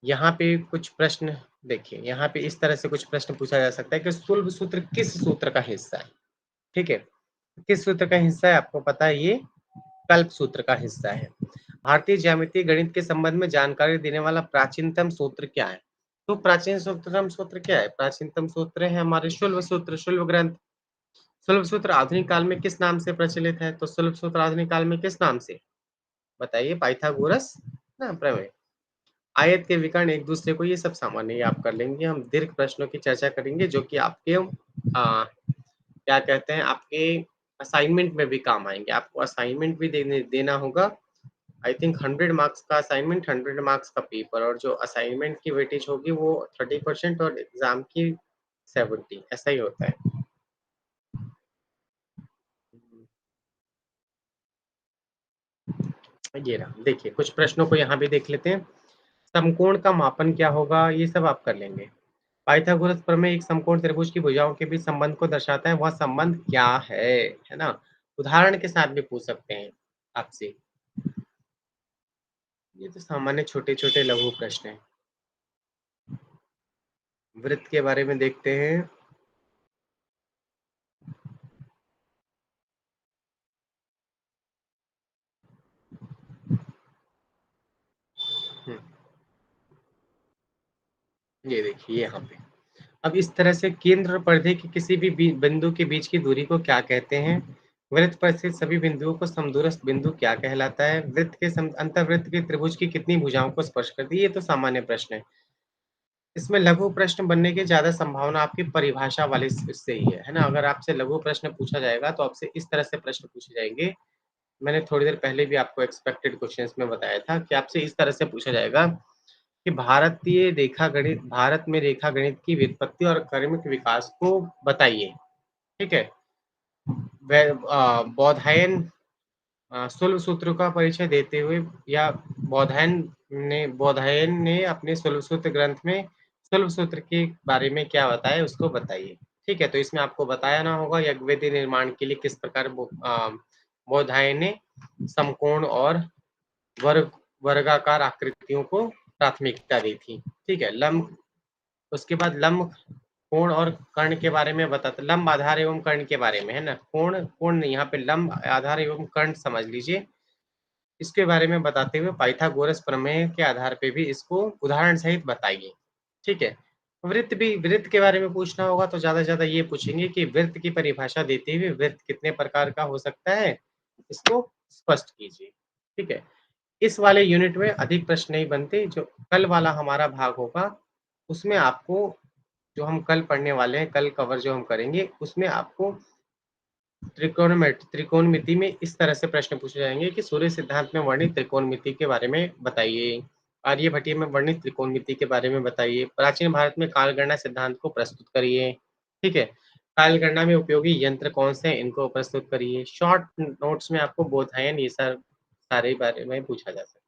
यहाँ पे कुछ प्रश्न देखिए, यहाँ पे इस तरह से कुछ प्रश्न पूछा जा सकता है कि शुल्ब सूत्र किस सूत्र का हिस्सा है? ठीक है, किस सूत्र का हिस्सा है आपको पता है? ये कल्प सूत्र का हिस्सा है। भारतीय ज्यामितीय गणित के संबंध में जानकारी देने वाला प्राचीनतम सूत्र क्या है? तो प्राचीनतम सूत्र क्या है? प्राचीनतम सूत्र है हमारे शुल्ब सूत्र, शुल्ब ग्रंथ। शुल्ब सूत्र आधुनिक काल में किस नाम से प्रचलित है? तो शुल्ब सूत्र आधुनिक काल में किस नाम से बताइए? पाइथागोरस ना प्रमेय। आयत के विकर्ण एक दूसरे को, ये सब सामान्य ही आप कर लेंगे। हम दीर्घ प्रश्नों की चर्चा करेंगे जो कि आपके क्या कहते हैं, आपके असाइनमेंट में भी काम आएंगे। आपको असाइनमेंट भी देना होगा आई थिंक 100 मार्क्स का असाइनमेंट, 100 मार्क्स का पेपर, और जो असाइनमेंट की वेटेज होगी वो 30% और एग्जाम की 70, ऐसा ही होता है। ये रहा, देखिए कुछ प्रश्नों को यहाँ भी देख लेते हैं। समकोण का मापन क्या होगा, ये सब आप कर लेंगे। पाइथागोरस प्रमेय एक समकोण त्रिभुज की भुजाओं के बीच संबंध को दर्शाता है, वह संबंध क्या है ना? उदाहरण के साथ भी पूछ सकते हैं आपसे। ये तो सामान्य छोटे-छोटे लघु प्रश्न हैं। वृत्त के बारे में देखते हैं। हुँ, ये देखिए यहाँ पे। अब इस तरह से केंद्र और परिधि के किसी भी बिंदु के बीच की दूरी को क्या कहते हैं? वृत्त पर स्थित सभी बिंदुओं को समदूरस्थ बिंदु क्या कहलाता है? वृत्त के अंतर्वृत्त के त्रिभुज की कितनी भुजाओं को स्पर्श करती है? ये तो सामान्य प्रश्न है। इसमें लघु प्रश्न बनने की ज़्यादा संभावना आपकी परिभाषा वाले इससे ही है ना? अगर आपसे लघु प्रश्न पूछा जाएगा तो आपसे इस तरह से प्रश्न पूछे जाएंगे। मैंने थोड़ी देर पहले भी आपको एक्सपेक्टेड क्वेश्चंस में बताया था कि आपसे इस तरह से पूछा जाएगा कि भारत में रेखा गणित की व्युत्पत्ति और क्रमिक विकास को बताइए, ठीक है? बौधायन स्थूल सूत्रों का परिचय देते हुए या बौधायन ने अपने स्थूल सूत्र ग्रंथ में स्थूल सूत्र के बारे में क्या बताया, उसको बताइए। ठीक है, तो इसमें आपको बताना होगा यज्ञवेदी निर्माण के लिए किस प्रकार बौधायन ने समकोण और वर्ग वर्गाकार आकृतियों को प्राथमिकता दी थी। ठीक है, लंब, उसके बाद लंब, कोण और कर्ण के बारे में बताते, लंब, आधार एवं कर्ण के बारे में, है ना? कोण कोण नहीं, यहाँ पे लंब, आधार एवं कर्ण समझ लीजिए। इसके बारे में बताते हुए पाइथागोरस प्रमेय के आधार पे भी इसको उदाहरण सहित बताइए। ठीक है? वृत्त के बारे में पूछना होगा तो ज़्यादा से ज़्यादा ये पूछेंगे कि वृत्त की परिभाषा देते हुए वृत्त कितने प्रकार का हो सकता है, इसको स्पष्ट कीजिए। ठीक है? इस वाले यूनिट में अधिक प्रश्न नहीं बनते, जो कल वाला हमारा भाग होगा, उसमें आपको, जो हम कल पढ़ने वाले हैं, कल कवर जो हम करेंगे, उसमें आपको त्रिकोणमिति में इस तरह से प्रश्न पूछे जाएँगे कि सूर्य सिद्धांत में वर्णित त्रिकोणमिति के बारे में बताइए। आर्यभट्टीय में वर्णित त्रिकोणमिति के बारे में बताइए। प्राचीन भारत में कालगणना सिद्धांत को प्रस्तुत करिए। ठीक है? कालगणना में उपयोगी यंत्र कौन से हैं, इनको प्रस्तुत करिए। शॉर्ट नोट्स में आपको बोधायन ये सब सारे बारे में पूछा जा सकता है।